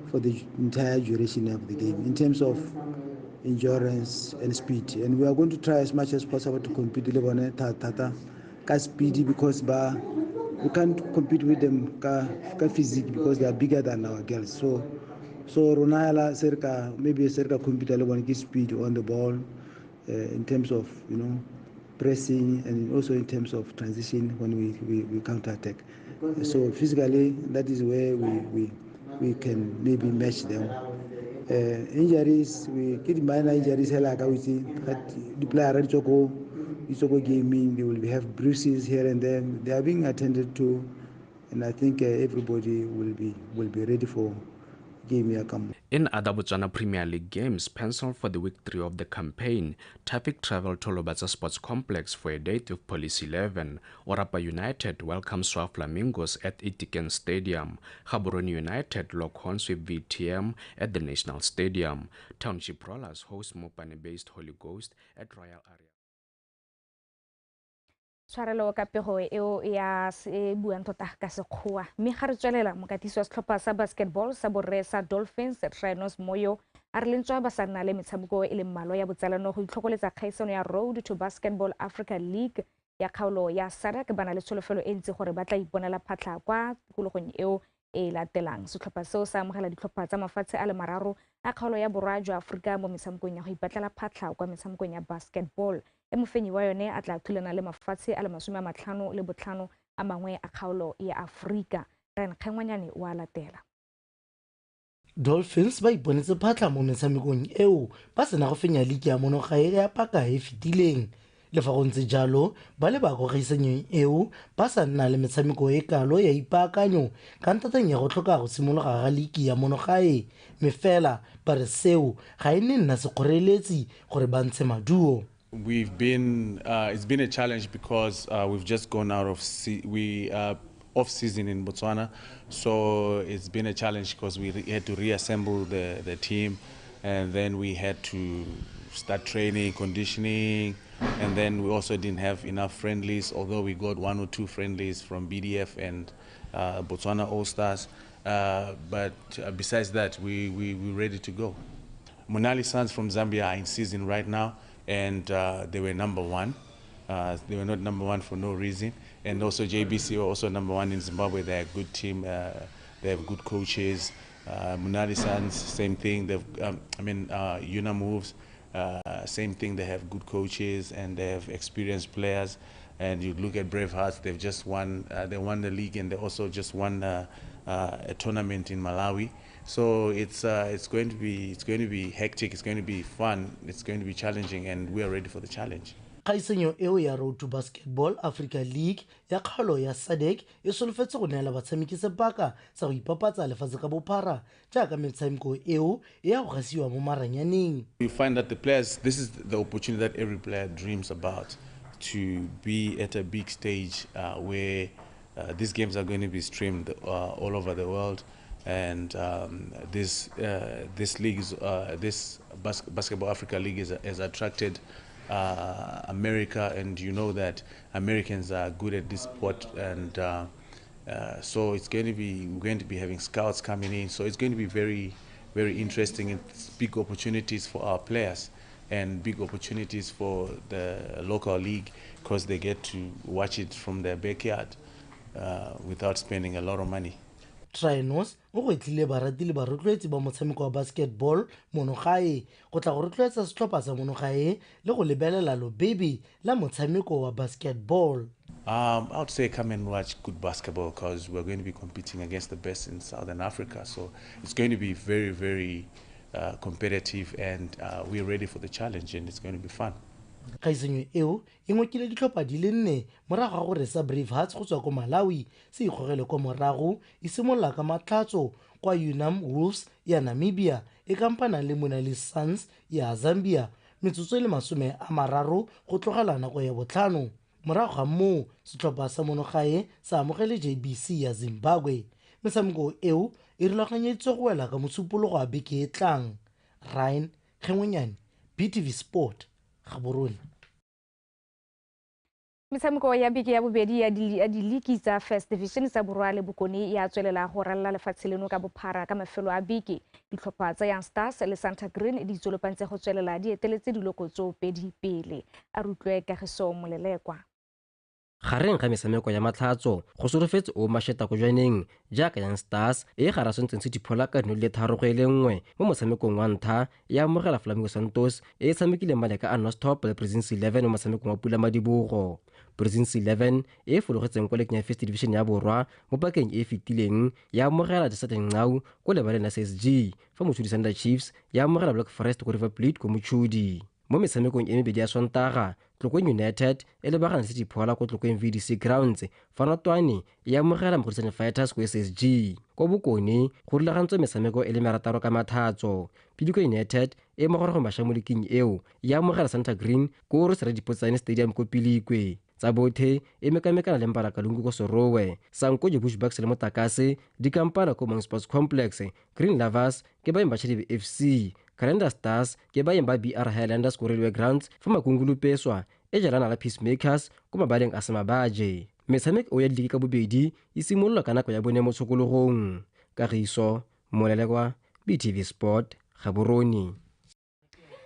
for the entire duration of the game in terms of endurance and speed, and we are going to try as much as possible to compete with them ka speed, because we can't compete with them ka physique because they are bigger than our girls. So Ronala circa maybe circa compete le bona ke speed on the ball, in terms of pressing and also in terms of transition when we counter attack. So physically that is where we can maybe match them. Injuries, we get minor injuries like we see the player it's gaming, they will have bruises here and there. They are being attended to, and I think everybody will be ready for game. In other Botswana Premier League games penciled for the week 3 of the campaign, Traffic traveled to Lobatsa Sports Complex for a date with Police 11. Orapa United welcomes Swa Flamingos at Dikgang Stadium. Gaborone United lock horns with VTM at the National Stadium. Township Rollers host Mopane-based Holy Ghost at Royal Area. Tshwarelo ka pego eo ya se buang tota ka sekgowa mme ga re tswelela mokatisi wa setlhopha sa basketball sa borre sa Dolphins Rhinos Moyo a re lentswa ba sa nna le metshameko e le mmalwa ya botsalano go itlhokoletsa kgaisano ya Road to Basketball Africa League ya kgaolo ya SADC bana le tsholofelo e ntse gore ba tla iponela phatlha kwa tikologong eo e latelang. Setlhopha seo sa amogela ditlhopha tsa mafatshe a le mararo a kgaolo ya borwa jwa Afrika mo metshamekong ya go ipatlela phatlha kwa metshamekong ya basketball. Mofenyi wa yone a tla thulana le mafatshe a le 55 a mangwe a kgaolo ya Afrika. Rena Kgengwanyane wa latela. Dolphins ba iponetse phatlha mo metshamekong eo ba sena go fenya ligi ya monogae ya paka e fetileng. Le fa go ntse jalo ba le ba go gaisanyo eo ba sa nna le metshameko e kalo ya ipaakanyo ka ntateng ya go tlhoka go simologa ga ligi ya monogae mme fela ba re seo ga e ne nna sekgoreletsi gore ba ntshe maduo. It's been a challenge because we've just gone out of off season in Botswana, so it's been a challenge because we had to reassemble the team, and then we had to start training, conditioning, and then we also didn't have enough friendlies, although we got 1 or 2 friendlies from BDF and Botswana All-Stars. But besides that, we're ready to go. Monali Suns from Zambia are in season right now, and they were number 1. They were not number 1 for no reason. And also JBC were also number 1 in Zimbabwe. They're a good team. They have good coaches. Monali Suns, same thing. They've, Una Moves, same thing. They have good coaches and they have experienced players. And you look at Bravehearts, they've just won. They won the league, and they also just won a tournament in Malawi. So it's going to be hectic. It's going to be fun. It's going to be challenging, and we are ready for the challenge. Kaisenyo eo ya Road to Basketball Africa League ya kgaolo ya SADC e solofetse go neela batshameki sebaka sa go ipapatsa lefatshe ka bophara jaaka metshameko eo e ya go gasiwa mo maranyaneng. You find that the players, this is the opportunity that every player dreams about, to be at a big stage where these games are going to be streamed all over the world, and this league is, this Basketball Africa League has attracted America, and you know that Americans are good at this sport, and so it's going to be, we're going to be having scouts coming in, so it's going to be very, very interesting, and big opportunities for our players and big opportunities for the local league, because they get to watch it from their backyard without spending a lot of money. Trinos o go tlile barati le barotloetsi ba motshameko wa basketball mono gae go tla go rotloetsa setlhopha sa mono gae le go lebelela lo baby la motshameko wa basketball. I would say come and watch good basketball, because we're going to be competing against the best in Southern Africa, so it's going to be very, very competitive, and we're ready for the challenge, and it's going to be fun. Kaisenyo eo e ngokile ditlhopha di le 4 morago ga go resa Bravehearts go tswa ko Malawi se ikgogele kwa morago e simolola ka matlatso kwa Unam Wolves ya Namibia e kampana le Monali Suns ya Zambia metsotso le 30 go tlogela nako ya botlhano. Morago ga moo setlhopha sa monogae sa amogele JBC ya Zimbabwe. Metshameko eo e rulaganyeditswe go wela ka motsupologo a beke e tlang. Ryan Khengwenyane, BTV Sport. Metshameko ya beke ya bobedi ya diliki tsa First Division sa Borwa le Bokone ya tswelela go ralla lefatshe leno ka bophara ka mafelo a beke. Ditlhopha tsa Young Stars le Santa Green di tsolopantse go tswelela di eteletse diloko tso pedi pele. A rutlwe Kagiso Molelekwa. Gareng ga metshameko ya matlhatso go solofetse o masheta go joineng jaaka Young Stars e gara sentseng se diphola ka no le tharo go ile nngwe mo motshamekong wa ntha ya amogela Flamingo Santos e tshamekile maleka a Nostop le Presence 11 mo motshamekong wa Pula Madibogo. Presence 11 e fologetseng kwa lekeng ya First Division ya Borwa mo pakeng e fetileng ya amogela Desert Ngau go lebaleng la SSG fa Mochudi Thunder Chiefs ya amogela Black Forest go River Plate go Mochudi. Mo metshamekong e mebedi ya Sontaga Tlokwe United e lebagana se diphola ko Tlokwe VDC Grounds fa Notwane e amogela Mokhutsane Fighters go SSG. Ko Bokone go rulagantswe metshameko e le 3 ka mathatso. Piliko United e mogoro go mashamoleking eo e amogela Santa Green ko Rosary Dipotsane Stadium ko Pilikwe. Tsa bothe e mekamekana le Mbalakalungu ko Sorowe. Sanko Bushbucks le Motakase di kampana ko Mong Sports Complex. Green Lovers ke ba Mbashedi FC. Calendar Stars ke ba yemba BR Highlanders ko Railway Grounds fa Makungulu Peswa e jalana la Peacemakers ko mabaleng a Samabaje. Metshameko ya diliki ka bobedi e simolola ka nako ya bone mo tshokologong. Kagiso Molelekwa, BTV Sport, Gaborone.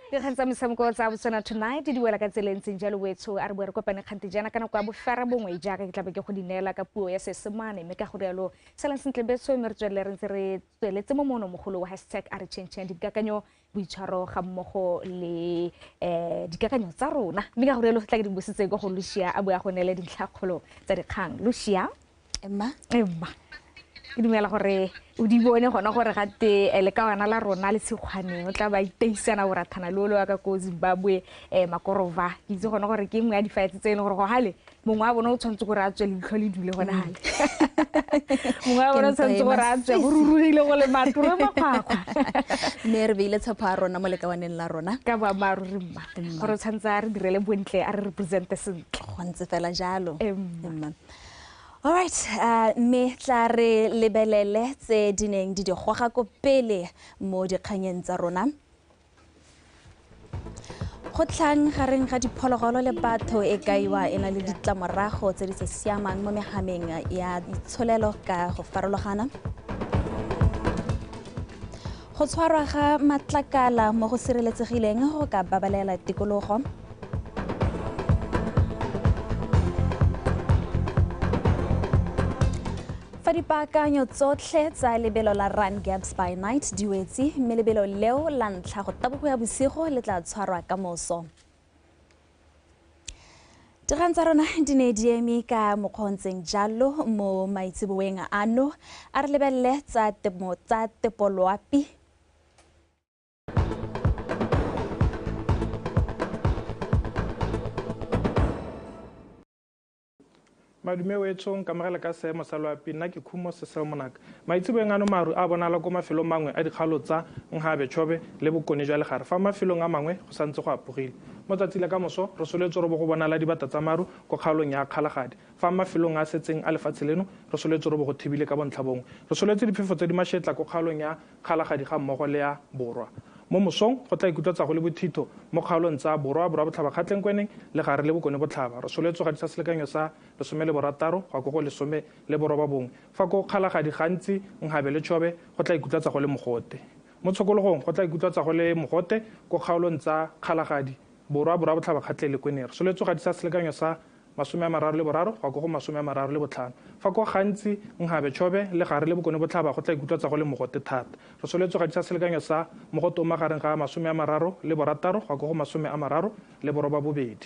Dikgang tsa metshameko tsa Botswana Tonight di wela ka tseleng jalo wetso a re bo re kopane kgante jana kana kwa bofara bongwe jaaka ke tlabe ke go dinela ka puo ya SETSWANA mme ka go rialo salang sentle betso me re tswele re ntse re tsweletse mo mono mogolo wa #ReChange dikakanyo boitshwaro ga mmogo le dikakanyo tsa rona mme ka go rialo tla ke di bositse go Lucia a bo ya go nele dintlhakgolo tsa dikgang. Lucia Emma ke dumela gore o di bone gona gore gate le ka wana la rona le tshikgwane o tla ba iteisana go rathana lolo ka ko Zimbabwe Makorova ke itse gona gore ke nngwe ya difight tse le gore go hale mongwe a bona o tshwantse gore a tswe le tlhole dule gona hale mongwe a bona o tshwantse gore a tswe go rurugile go le mature makhakwa ne re beile tshepo a rona mo le ka waneng la rona ka ba maruri mma gore tshantse a re direle bontle a re represente sentle go ntse fela jalo Emma. All right, me tla re lebelele tse dineng di goga ko pele mo dikganyeng tsa rona. Go tlang gareng ga diphologolo le batho e kaiwa e na le ditlamorago tse di sa siamang mo megameng ya itsholelo ka go farologana. Go tshwarwa ga matlakala mo go sireletsegileng go ka babalela tikologo. Fa dipaakanyo tsotlhe tsa lebelo la Run Gaps by Night di wetse, mme lebelo leo la ntlha go tabogo ya bosigo le tla tshwarwa ka moso. Dikgang tsa rona di ne di eme ka mokgwa o ntseng jalo mo maitseboeng ano, a re lebelele tsa tepoloapi. Madume wetsong kamagela ka seemo sa loapi nna ke khumo seseo monaka maitseboeng ano maru a bonala ko mafelong mangwe a dikgalo tsa Nkgabe-Tšhobe le bokone jwa legare fa mafelong a mangwe go santse go apogile mo tsatsi le ka moso re soletse re bo go bonala dibata tsa maru ko kgaolong ya Kgalagadi fa mafelong a setseng a lefatshe leno re soletse re bo go thibile ka bontlhabongwe re soletse diphefo tse di mašetla ko kgaolong ya Kgalagadi ga mmogo le ya Borwa mo mosong go tla ikutlwa go le bothito mo kgaolong tsa Borwa botlhaba kgatlhenkweneng le gare le bokone botlhaba re soletse ga ditsa selekanyo sa 16 go go 18 fa ko Kgalagadi gantsi Nkgabe-Tšhobe go tla ikutlwa go le mogote mo tshokologong go tla ikutlwa go le mogote ko kgaolong tsa Kgalagadi Borwa botlhaba kgatlhelekweneng re soletse ga ditsa selekanyo sa 33 go go 35 fa ko gantsi Nkgabe-Tšhobe le gare le bokone botlhaba go tla ikutlwa go le mogote thata re soletse ga ditsa selekanyo sa mogote o magareng ga 36 go go 32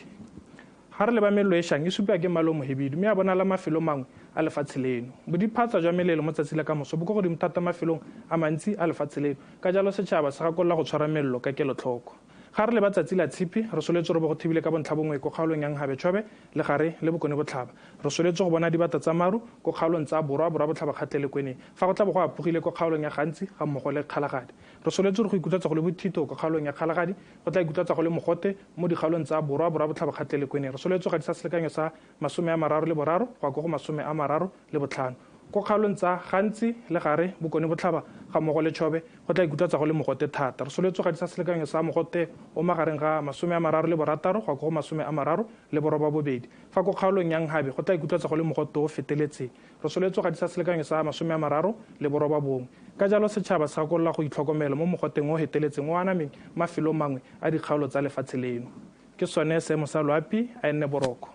ga re leba melelo e šang e supiwa ke malo mohebidu mme a bonala mafelo mangwe a lefatshe leno bodiphatsa jwa melelo mo tsatsi la ka moso bo ko godimo thata mafelong a mantsi a lefatshe leno ka jalo setšhaba se gakolola go tshwara melelo ka kelotlhoko ga re leba tsatsi la tshipi re soletse re bo go thibile ka bontlhabongwe ko kgaolong ya Nkgabe-Tšhobe le gare le bokone botlhaba re soletse go bona dibata tsa maru ko kgaolong tsa Borwa botlhaba kgatlhelekweneng fa go tla bo go apogile ko kgaolong ya gantsi ga mmogo le Kgalagadi re soletse re go ikutlwa go le bothito ko kgaolong ya Kgalagadi go tla ikutlwa go le mogote mo dikgaolong tsa Borwa botlhaba kgatlhelekweneng re soletse ga ditsa selekanyo sa 33 go go 35 ko kgaolong tsa gantsi le gare bokone botlhaba ga mmogo le Tšhobe go tla ikutlwa go le mogote thata re soletse ga ditsa selekanyo sa mogote o magareng ga 36 go go 32 fa ko kgaolong ya Nkgabe go tla ikutlwa go le mogote o feteletseng re soletse ga ditsa selekanyo sa 39 ka jalo setšhaba se gakolola go itlhokomela mo mogoteng o heteletseng o anameng mafelong mangwe a dikgaolo tsa lefatshe leno ke sone seemo sa loapi a nne boroko.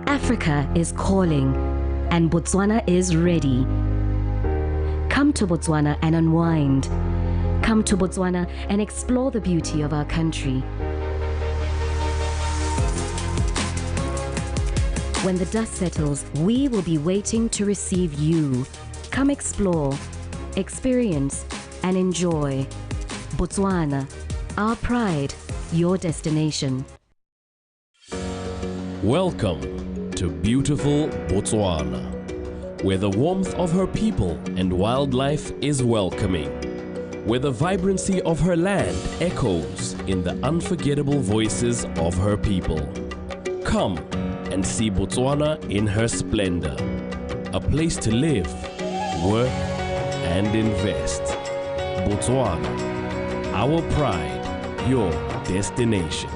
Africa is calling, and Botswana is ready. Come to Botswana and unwind. Come to Botswana and explore the beauty of our country. When the dust settles, we will be waiting to receive you. Come explore, experience, and enjoy. Botswana, our pride, your destination. Welcome to beautiful Botswana, where the warmth of her people and wildlife is welcoming, where the vibrancy of her land echoes in the unforgettable voices of her people. Come and see Botswana in her splendor, a place to live, work, and invest. Botswana, our pride, your destination.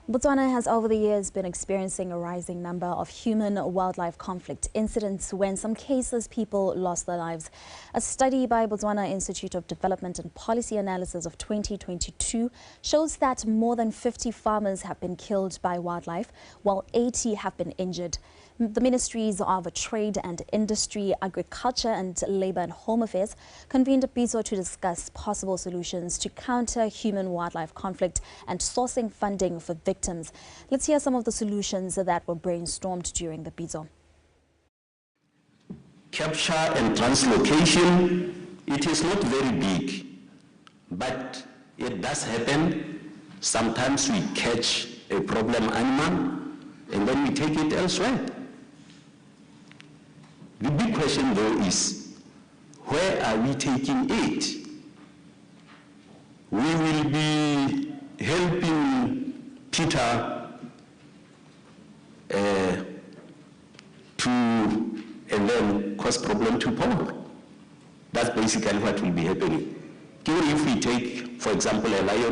Botswana has over the years been experiencing a rising number of human-wildlife conflict incidents when in some cases people lost their lives. A study by Botswana Institute of Development and Policy Analysis of 2022 shows that more than 50 farmers have been killed by wildlife, while 80 have been injured. The Ministries of Trade and Industry, Agriculture and Labour and Home Affairs convened a Pitso to discuss possible solutions to counter human-wildlife conflict and sourcing funding for victims. Let's hear some of the solutions that were brainstormed during the Pitso. Capture and translocation, it is not very big, but it does happen. Sometimes we catch a problem animal and then we take it elsewhere. The big question though is, where are we taking it? We will be helping Peter and then cause problem to Paul. That's basically what will be happening. Even if we take, for example, a lion